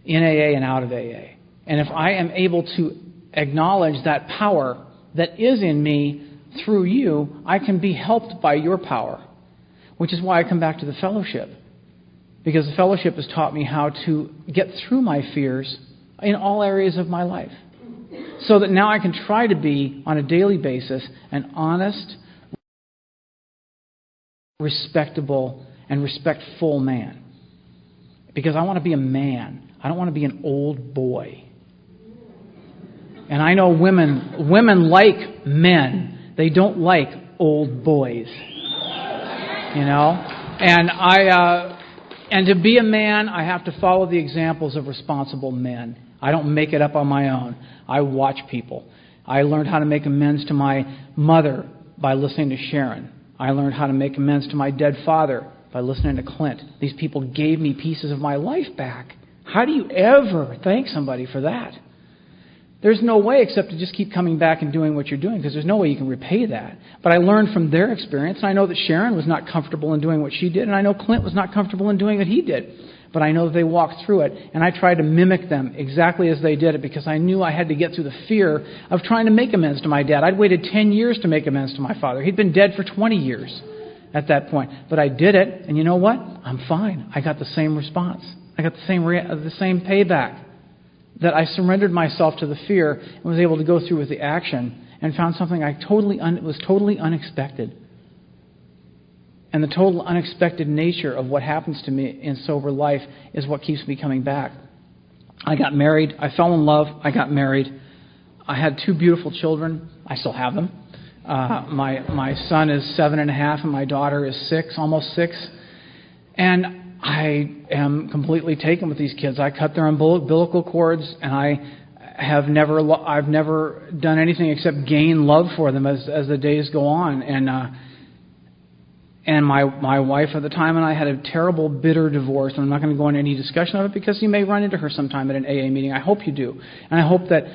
in AA and out of AA. And if I am able to acknowledge that power that is in me through you, I can be helped by your power, which is why I come back to the fellowship. Because the fellowship has taught me how to get through my fears in all areas of my life. So that now I can try to be, on a daily basis, an honest, respectable, and respectful man. Because I want to be a man. I don't want to be an old boy. And I know women like men. They don't like old boys. You know? And to be a man, I have to follow the examples of responsible men. I don't make it up on my own. I watch people. I learned how to make amends to my mother by listening to Sharon. I learned how to make amends to my dead father by listening to Clint. These people gave me pieces of my life back. How do you ever thank somebody for that? There's no way except to just keep coming back and doing what you're doing, because there's no way you can repay that. But I learned from their experience, and I know that Sharon was not comfortable in doing what she did, and I know Clint was not comfortable in doing what he did. But I know that they walked through it, and I tried to mimic them exactly as they did it, because I knew I had to get through the fear of trying to make amends to my dad. I'd waited 10 years to make amends to my father. He'd been dead for 20 years at that point. But I did it, and you know what? I'm fine. I got the same response. I got the same payback. That I surrendered myself to the fear and was able to go through with the action and found something was totally unexpected. And the total unexpected nature of what happens to me in sober life is what keeps me coming back. I got married. I fell in love. I got married. I had 2 beautiful children. I still have them. My son is 7.5 and my daughter is 6, almost 6. And I am completely taken with these kids. I cut their umbilical cords, and I've never done anything except gain love for them as the days go on. And my wife at the time and I had a terrible, bitter divorce. And I'm not going to go into any discussion of it because you may run into her sometime at an AA meeting. I hope you do. And I hope that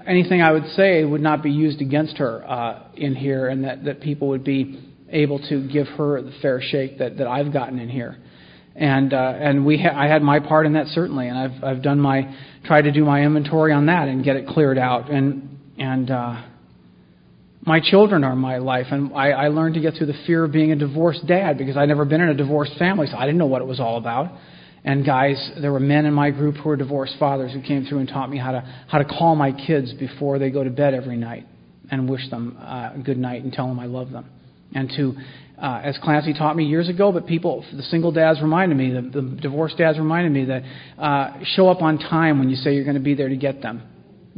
anything I would say would not be used against her in here, and that people would be able to give her the fair shake that I've gotten in here. And I had my part in that, certainly, and I've tried to do my inventory on that and get it cleared out. And my children are my life, and I learned to get through the fear of being a divorced dad because I'd never been in a divorced family, so I didn't know what it was all about. And guys, there were men in my group who were divorced fathers who came through and taught me how to call my kids before they go to bed every night and wish them good night and tell them I love them. And as Clancy taught me years ago, but the single dads reminded me, the divorced dads reminded me that show up on time when you say you're going to be there to get them.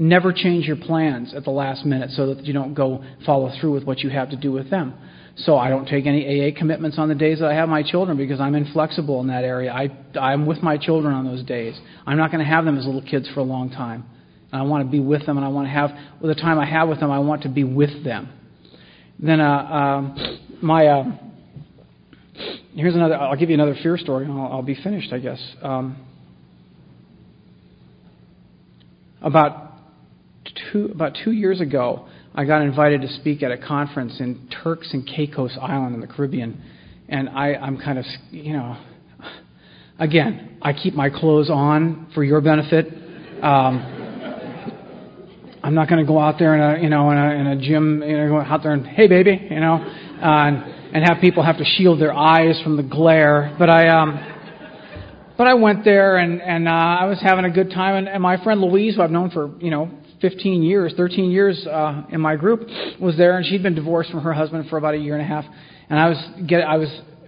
Never change your plans at the last minute so that you don't go follow through with what you have to do with them. So I don't take any AA commitments on the days that I have my children because I'm inflexible in that area. I'm with my children on those days. I'm not going to have them as little kids for a long time. And I want to be with them, and I want to have, with the time I have with them, I want to be with them. Then here's another. I'll give you another fear story, and I'll be finished, I guess. About 2 years ago, I got invited to speak at a conference in Turks and Caicos Island in the Caribbean, and I'm kind of, again, I keep my clothes on for your benefit. I'm not going to go out there in a gym, go out there and, hey baby, and have people have to shield their eyes from the glare. But I went there and I was having a good time. And my friend Louise, who I've known for 13 years in my group, was there, and she'd been divorced from her husband for about 1.5 years. And I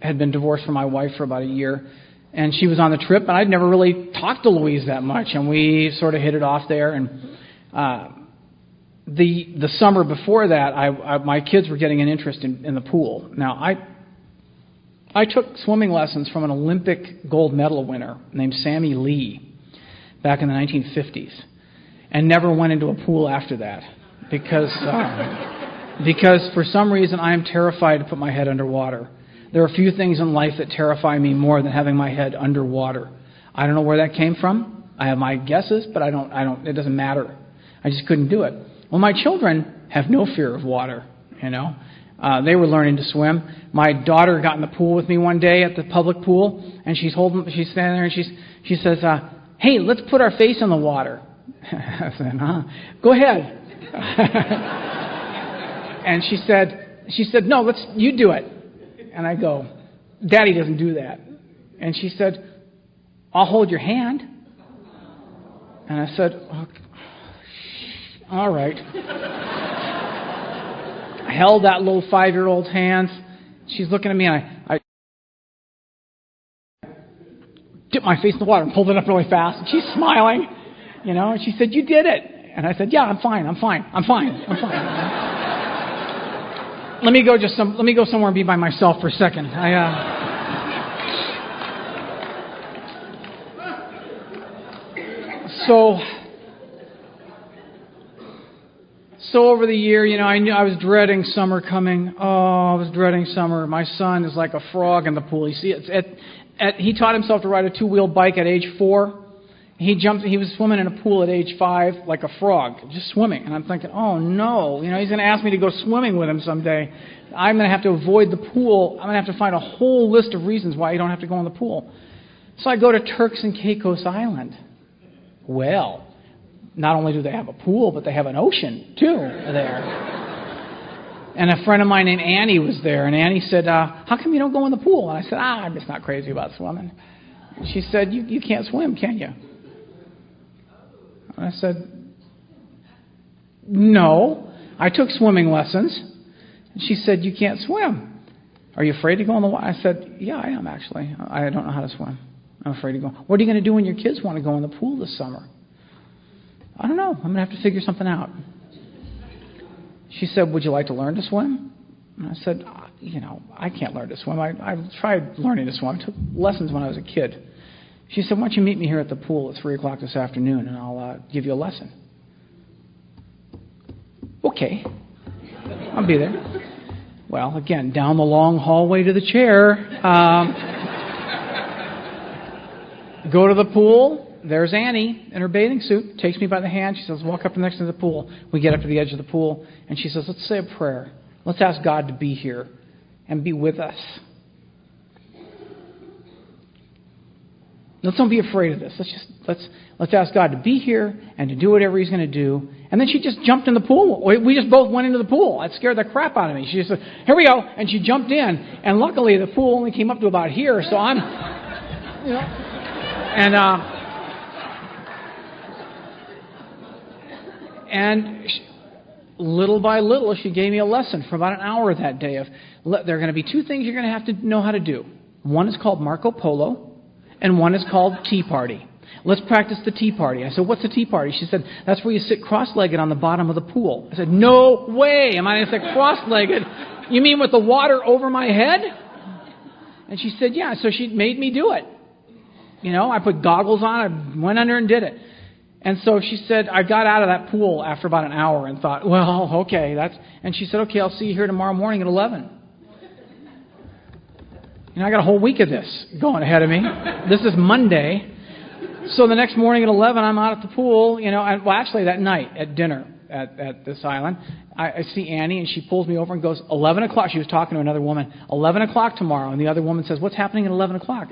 had been divorced from my wife for about 1 year. And she was on the trip, and I'd never really talked to Louise that much, and we sort of hit it off there. And the summer before that, my kids were getting an interest in the pool. Now, I took swimming lessons from an Olympic gold medal winner named Sammy Lee back in the 1950s, and never went into a pool after that because for some reason I am terrified to put my head underwater. There are a few things in life that terrify me more than having my head underwater. I don't know where that came from. I have my guesses, but I don't. It doesn't matter. I just couldn't do it. Well, my children have no fear of water. They were learning to swim. My daughter got in the pool with me one day at the public pool, and she's standing there and she says, "Hey, let's put our face in the water." I said, "Go ahead." And she said, "No, you do it." And I go, "Daddy doesn't do that." And she said, "I'll hold your hand." And I said, "Okay, all right." I held that little 5-year-old's hands. She's looking at me, and I dipped my face in the water and pulled it up really fast. And she's smiling, and she said, "You did it." And I said, "Yeah, I'm fine. Let me go somewhere and be by myself for a second." So over the year, I knew I was dreading summer coming. Oh, I was dreading summer. My son is like a frog in the pool. You see, he taught himself to ride a 2-wheel bike at age 4. He was swimming in a pool at age 5 like a frog, just swimming. And I'm thinking, oh no, he's going to ask me to go swimming with him someday. I'm going to have to avoid the pool. I'm going to have to find a whole list of reasons why you don't have to go in the pool. So I go to Turks and Caicos Island. Well, not only do they have a pool, but they have an ocean too there. And a friend of mine named Annie was there, and Annie said, "How come you don't go in the pool?" And I said, "I'm just not crazy about swimming." And she said, "You can't swim, can you?" And I said, "No, I took swimming lessons." And she said, "You can't swim. Are you afraid to go in the water?" I said, "Yeah, I am actually. I don't know how to swim. I'm afraid to go." "What are you going to do when your kids want to go in the pool this summer?" "I don't know. I'm going to have to figure something out." She said, "Would you like to learn to swim?" And I said, I can't learn to swim. I tried learning to swim. I took lessons when I was a kid. She said, "Why don't you meet me here at the pool at 3 o'clock this afternoon, and I'll give you a lesson." Okay. I'll be there. Well, again, down the long hallway to the chair. Go to the pool. There's Annie in her bathing suit, takes me by the hand. She says, "Walk up next to the pool." We get up to the edge of the pool, and she says, "Let's say a prayer. Let's ask God to be here and be with us. Let's don't be afraid of this. Let's ask God to be here and to do whatever He's going to do." And then she just jumped in the pool. We just both went into the pool. It scared the crap out of me. She just said, "Here we go," and she jumped in. And luckily, the pool only came up to about here, so I'm, And little by little, she gave me a lesson for about an hour that day of, there are going to be 2 things you're going to have to know how to do. One is called Marco Polo, and one is called Tea Party. Let's practice the tea party. I said, "What's the tea party?" She said, "That's where you sit cross-legged on the bottom of the pool." I said, "No way am I going to sit cross-legged. You mean with the water over my head?" And she said, "Yeah." So she made me do it. I put goggles on, I went under and did it. And so she said, I got out of that pool after about an hour and thought, well, okay, and she said, "Okay, I'll see you here tomorrow morning at 11. I got a whole week of this going ahead of me. This is Monday. So the next morning at 11, I'm out at the pool, actually that night at dinner at this island, I see Annie, and she pulls me over and goes, 11 o'clock. She was talking to another woman, 11 o'clock tomorrow. And the other woman says, "What's happening at 11 o'clock?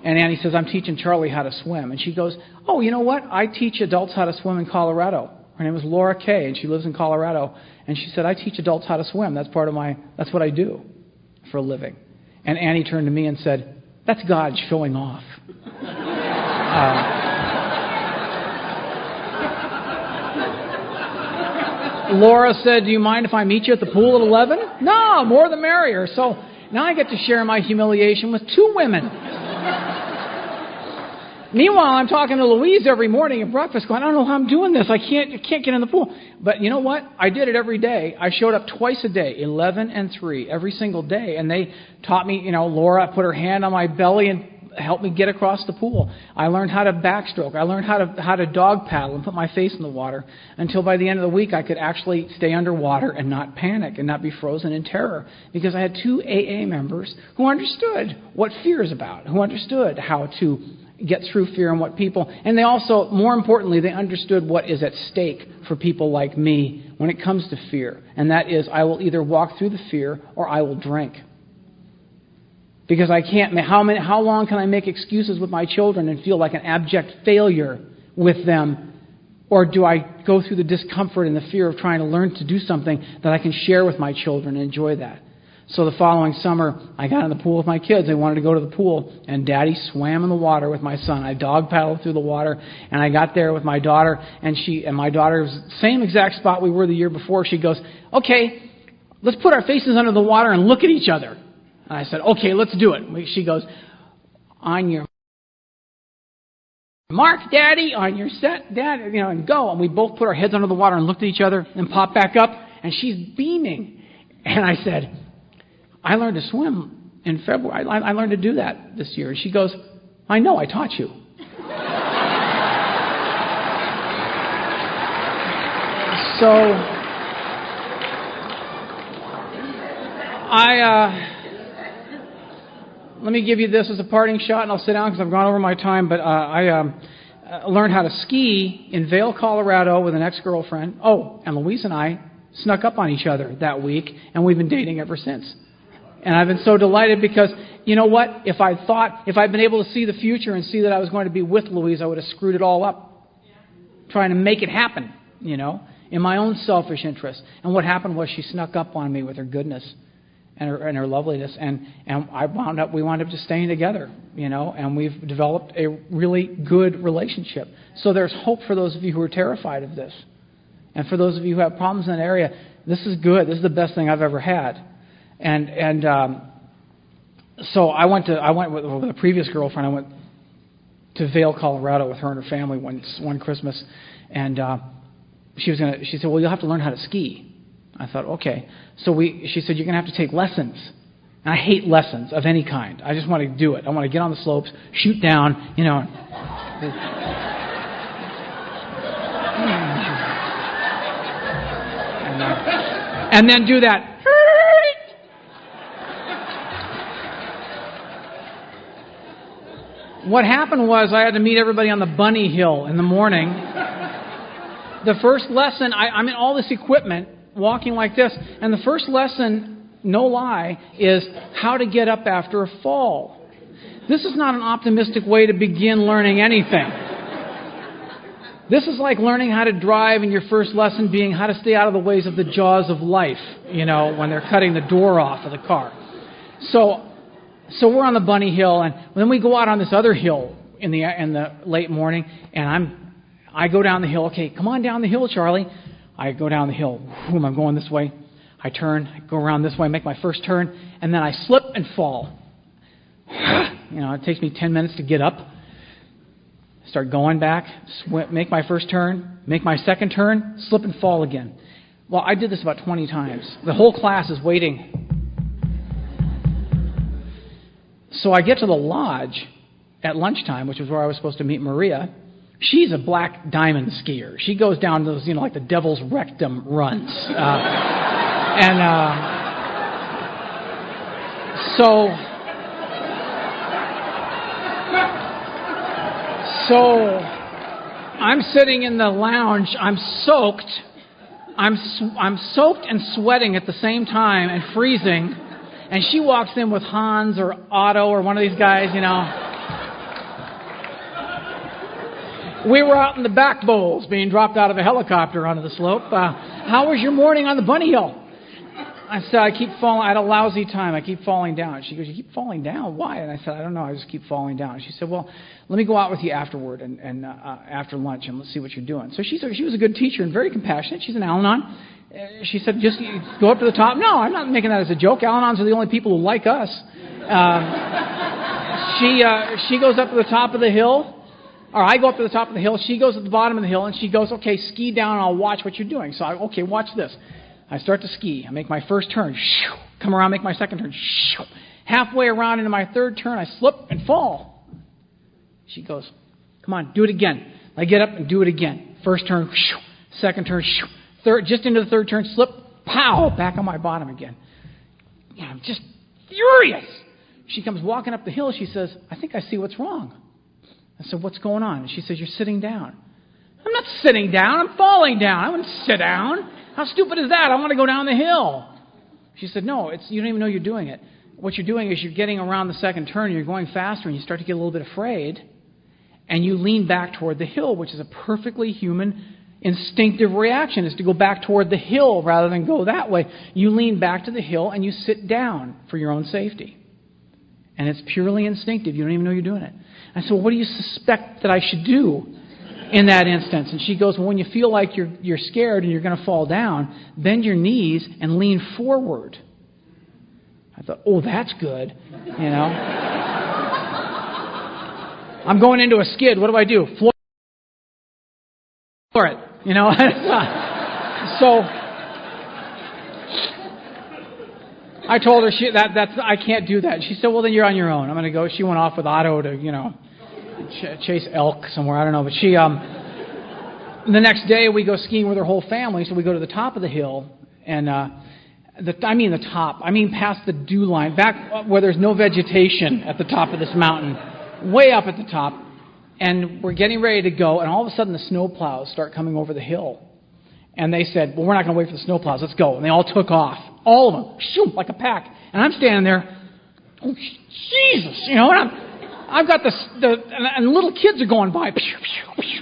And Annie says, "I'm teaching Charlie how to swim." And she goes, "Oh, you know what? I teach adults how to swim in Colorado." Her name is Laura Kay, and she lives in Colorado. And she said, "I teach adults how to swim. That's that's what I do for a living." And Annie turned to me and said, "That's God showing off." Laura said, "Do you mind if I meet you at the pool at 11? No, more the merrier. So now I get to share my humiliation with 2 women. Meanwhile, I'm talking to Louise every morning at breakfast going, I don't know how I'm doing this. I can't get in the pool. But you know what? I did it every day. I showed up twice a day, 11 and 3, every single day. And they taught me, Laura put her hand on my belly and helped me get across the pool. I learned how to backstroke. I learned how to dog paddle and put my face in the water until by the end of the week I could actually stay underwater and not panic and not be frozen in terror because I had 2 AA members who understood what fear is about, who understood how to get through fear and what people, and they also, more importantly, they understood what is at stake for people like me when it comes to fear. And that is, I will either walk through the fear or I will drink. Because I can't, how long can I make excuses with my children and feel like an abject failure with them? Or do I go through the discomfort and the fear of trying to learn to do something that I can share with my children and enjoy that? So the following summer, I got in the pool with my kids. They wanted to go to the pool, and Daddy swam in the water with my son. I dog paddled through the water, and I got there with my daughter, and my daughter was the same exact spot we were the year before. She goes, okay, let's put our faces under the water and look at each other. And I said, okay, let's do it. She goes, on your mark, Daddy, on your set, Dad, and go. And we both put our heads under the water and looked at each other and popped back up, and she's beaming. And I said, I learned to swim in February. I learned to do that this year. And she goes, I know, I taught you. So, let me give you this as a parting shot, and I'll sit down because I've gone over my time. But I learned how to ski in Vail, Colorado with an ex-girlfriend. Oh, and Louise and I snuck up on each other that week, and we've been dating ever since. And I've been so delighted because, you know what? If I'd been able to see the future and see that I was going to be with Louise, I would have screwed it all up, trying to make it happen, in my own selfish interest. And what happened was she snuck up on me with her goodness and her loveliness, and we wound up just staying together, and we've developed a really good relationship. So there's hope for those of you who are terrified of this, and for those of you who have problems in that area. This is good. This is the best thing I've ever had. And so I went with a previous girlfriend. I went to Vail, Colorado, with her and her family one Christmas, and she said, "Well, you'll have to learn how to ski." I thought, okay. So she said, "You're going to have to take lessons." And I hate lessons of any kind. I just want to do it. I want to get on the slopes, shoot down, and then do that. What happened was I had to meet everybody on the bunny hill in the morning. The first lesson, I'm in all this equipment, walking like this, and the first lesson, no lie, is how to get up after a fall. This is not an optimistic way to begin learning anything. This is like learning how to drive, and your first lesson being how to stay out of the ways of the jaws of life, when they're cutting the door off of the car. So we're on the bunny hill, and then we go out on this other hill in the late morning, and I go down the hill. Okay, come on down the hill, Charlie. I go down the hill. Boom, I'm going this way. I turn, I go around this way, make my first turn, and then I slip and fall. It takes me 10 minutes to get up. Start going back, make my first turn, make my second turn, slip and fall again. Well, I did this about 20 times. The whole class is waiting. So I get to the lodge at lunchtime, which is where I was supposed to meet Maria. She's a black diamond skier. She goes down those, like the devil's rectum runs. So I'm sitting in the lounge. I'm soaked. I'm soaked and sweating at the same time and freezing. And she walks in with Hans or Otto or one of these guys, We were out in the back bowls being dropped out of a helicopter onto the slope. How was your morning on the bunny hill? I said, I keep falling. I had a lousy time. I keep falling down. She goes, you keep falling down? Why? And I said, I don't know. I just keep falling down. She said, well, let me go out with you afterward and after lunch and let's see what you're doing. So she was a good teacher and very compassionate. She's an Al-Anon. She said, just go up to the top. No, I'm not making that as a joke. Al-Anons are the only people who like us. She goes up to the top of the hill. All right, I go up to the top of the hill. She goes at the bottom of the hill, and she goes, okay, ski down, and I'll watch what you're doing. So, okay, watch this. I start to ski. I make my first turn. Come around, make my second turn. Halfway around into my third turn, I slip and fall. She goes, come on, do it again. I get up and do it again. First turn, second turn, third, just into the third turn, slip, pow, back on my bottom again. I'm just furious. She comes walking up the hill. She says, I think I see what's wrong. I said, what's going on? And she says, you're sitting down. I'm not sitting down. I'm falling down. I wouldn't sit down. How stupid is that? I want to go down the hill. She said, no, you don't even know you're doing it. What you're doing is you're getting around the second turn, and you're going faster, and you start to get a little bit afraid, and you lean back toward the hill, which is a perfectly human, instinctive reaction, is to go back toward the hill rather than go that way. You lean back to the hill, and you sit down for your own safety. And it's purely instinctive. You don't even know you're doing it. I said, well, what do you suspect that I should do in that instance? And she goes, well, when you feel like you're scared and you're going to fall down, bend your knees and lean forward. I thought, oh, that's good. You know, I'm going into a skid. What do? Floor it. You know, so I told her that's I can't do that. She said, well, then you're on your own. I'm going to go. She went off with Otto to, chase elk somewhere. I don't know. But she, the next day we go skiing with her whole family. So we go to the top of the hill, and the top. I mean past the dew line, back where there's no vegetation at the top of this mountain, way up at the top. And we're getting ready to go, and all of a sudden the snowplows start coming over the hill. And they said, well, we're not going to wait for the snowplows. Let's go. And they all took off. All of them. Shoot, like a pack. And I'm standing there. Oh, Jesus. And I've got and little kids are going by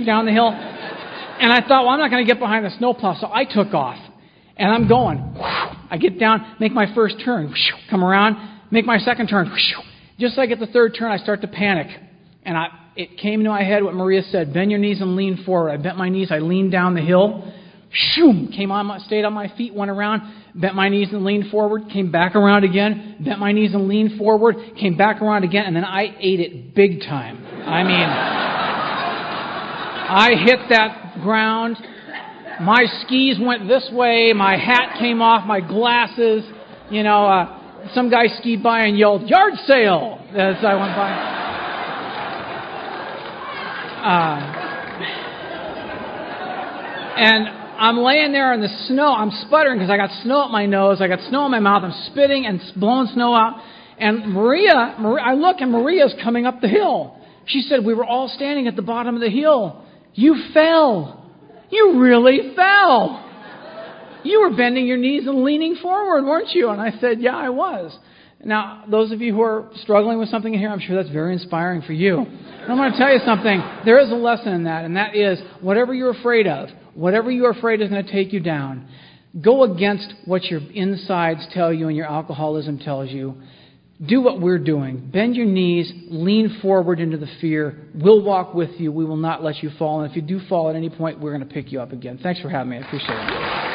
down the hill. And I thought, well, I'm not going to get behind the snowplow. So I took off. And I'm going. I get down, make my first turn. Come around, make my second turn. Just like at the third turn, I start to panic. And it came into my head what Maria said, bend your knees and lean forward. I bent my knees, I leaned down the hill. Stayed on my feet, went around, bent my knees and leaned forward, came back around again, bent my knees and leaned forward, came back around again, and then I ate it big time. I mean, I hit that ground, my skis went this way, my hat came off, my glasses, some guy skied by and yelled, yard sale, as I went by. And I'm laying there in the snow. I'm sputtering because I got snow up my nose. I got snow in my mouth. I'm spitting and blowing snow out. And I look, and Maria's coming up the hill. She said, we were all standing at the bottom of the hill. You fell. You really fell. You were bending your knees and leaning forward, weren't you? And I said, yeah, I was. Now, those of you who are struggling with something in here, I'm sure that's very inspiring for you. And I'm going to tell you something. There is a lesson in that, and that is whatever you're afraid of, whatever you're afraid is going to take you down, go against what your insides tell you and your alcoholism tells you. Do what we're doing. Bend your knees, lean forward into the fear. We'll walk with you. We will not let you fall. And if you do fall at any point, we're going to pick you up again. Thanks for having me. I appreciate it.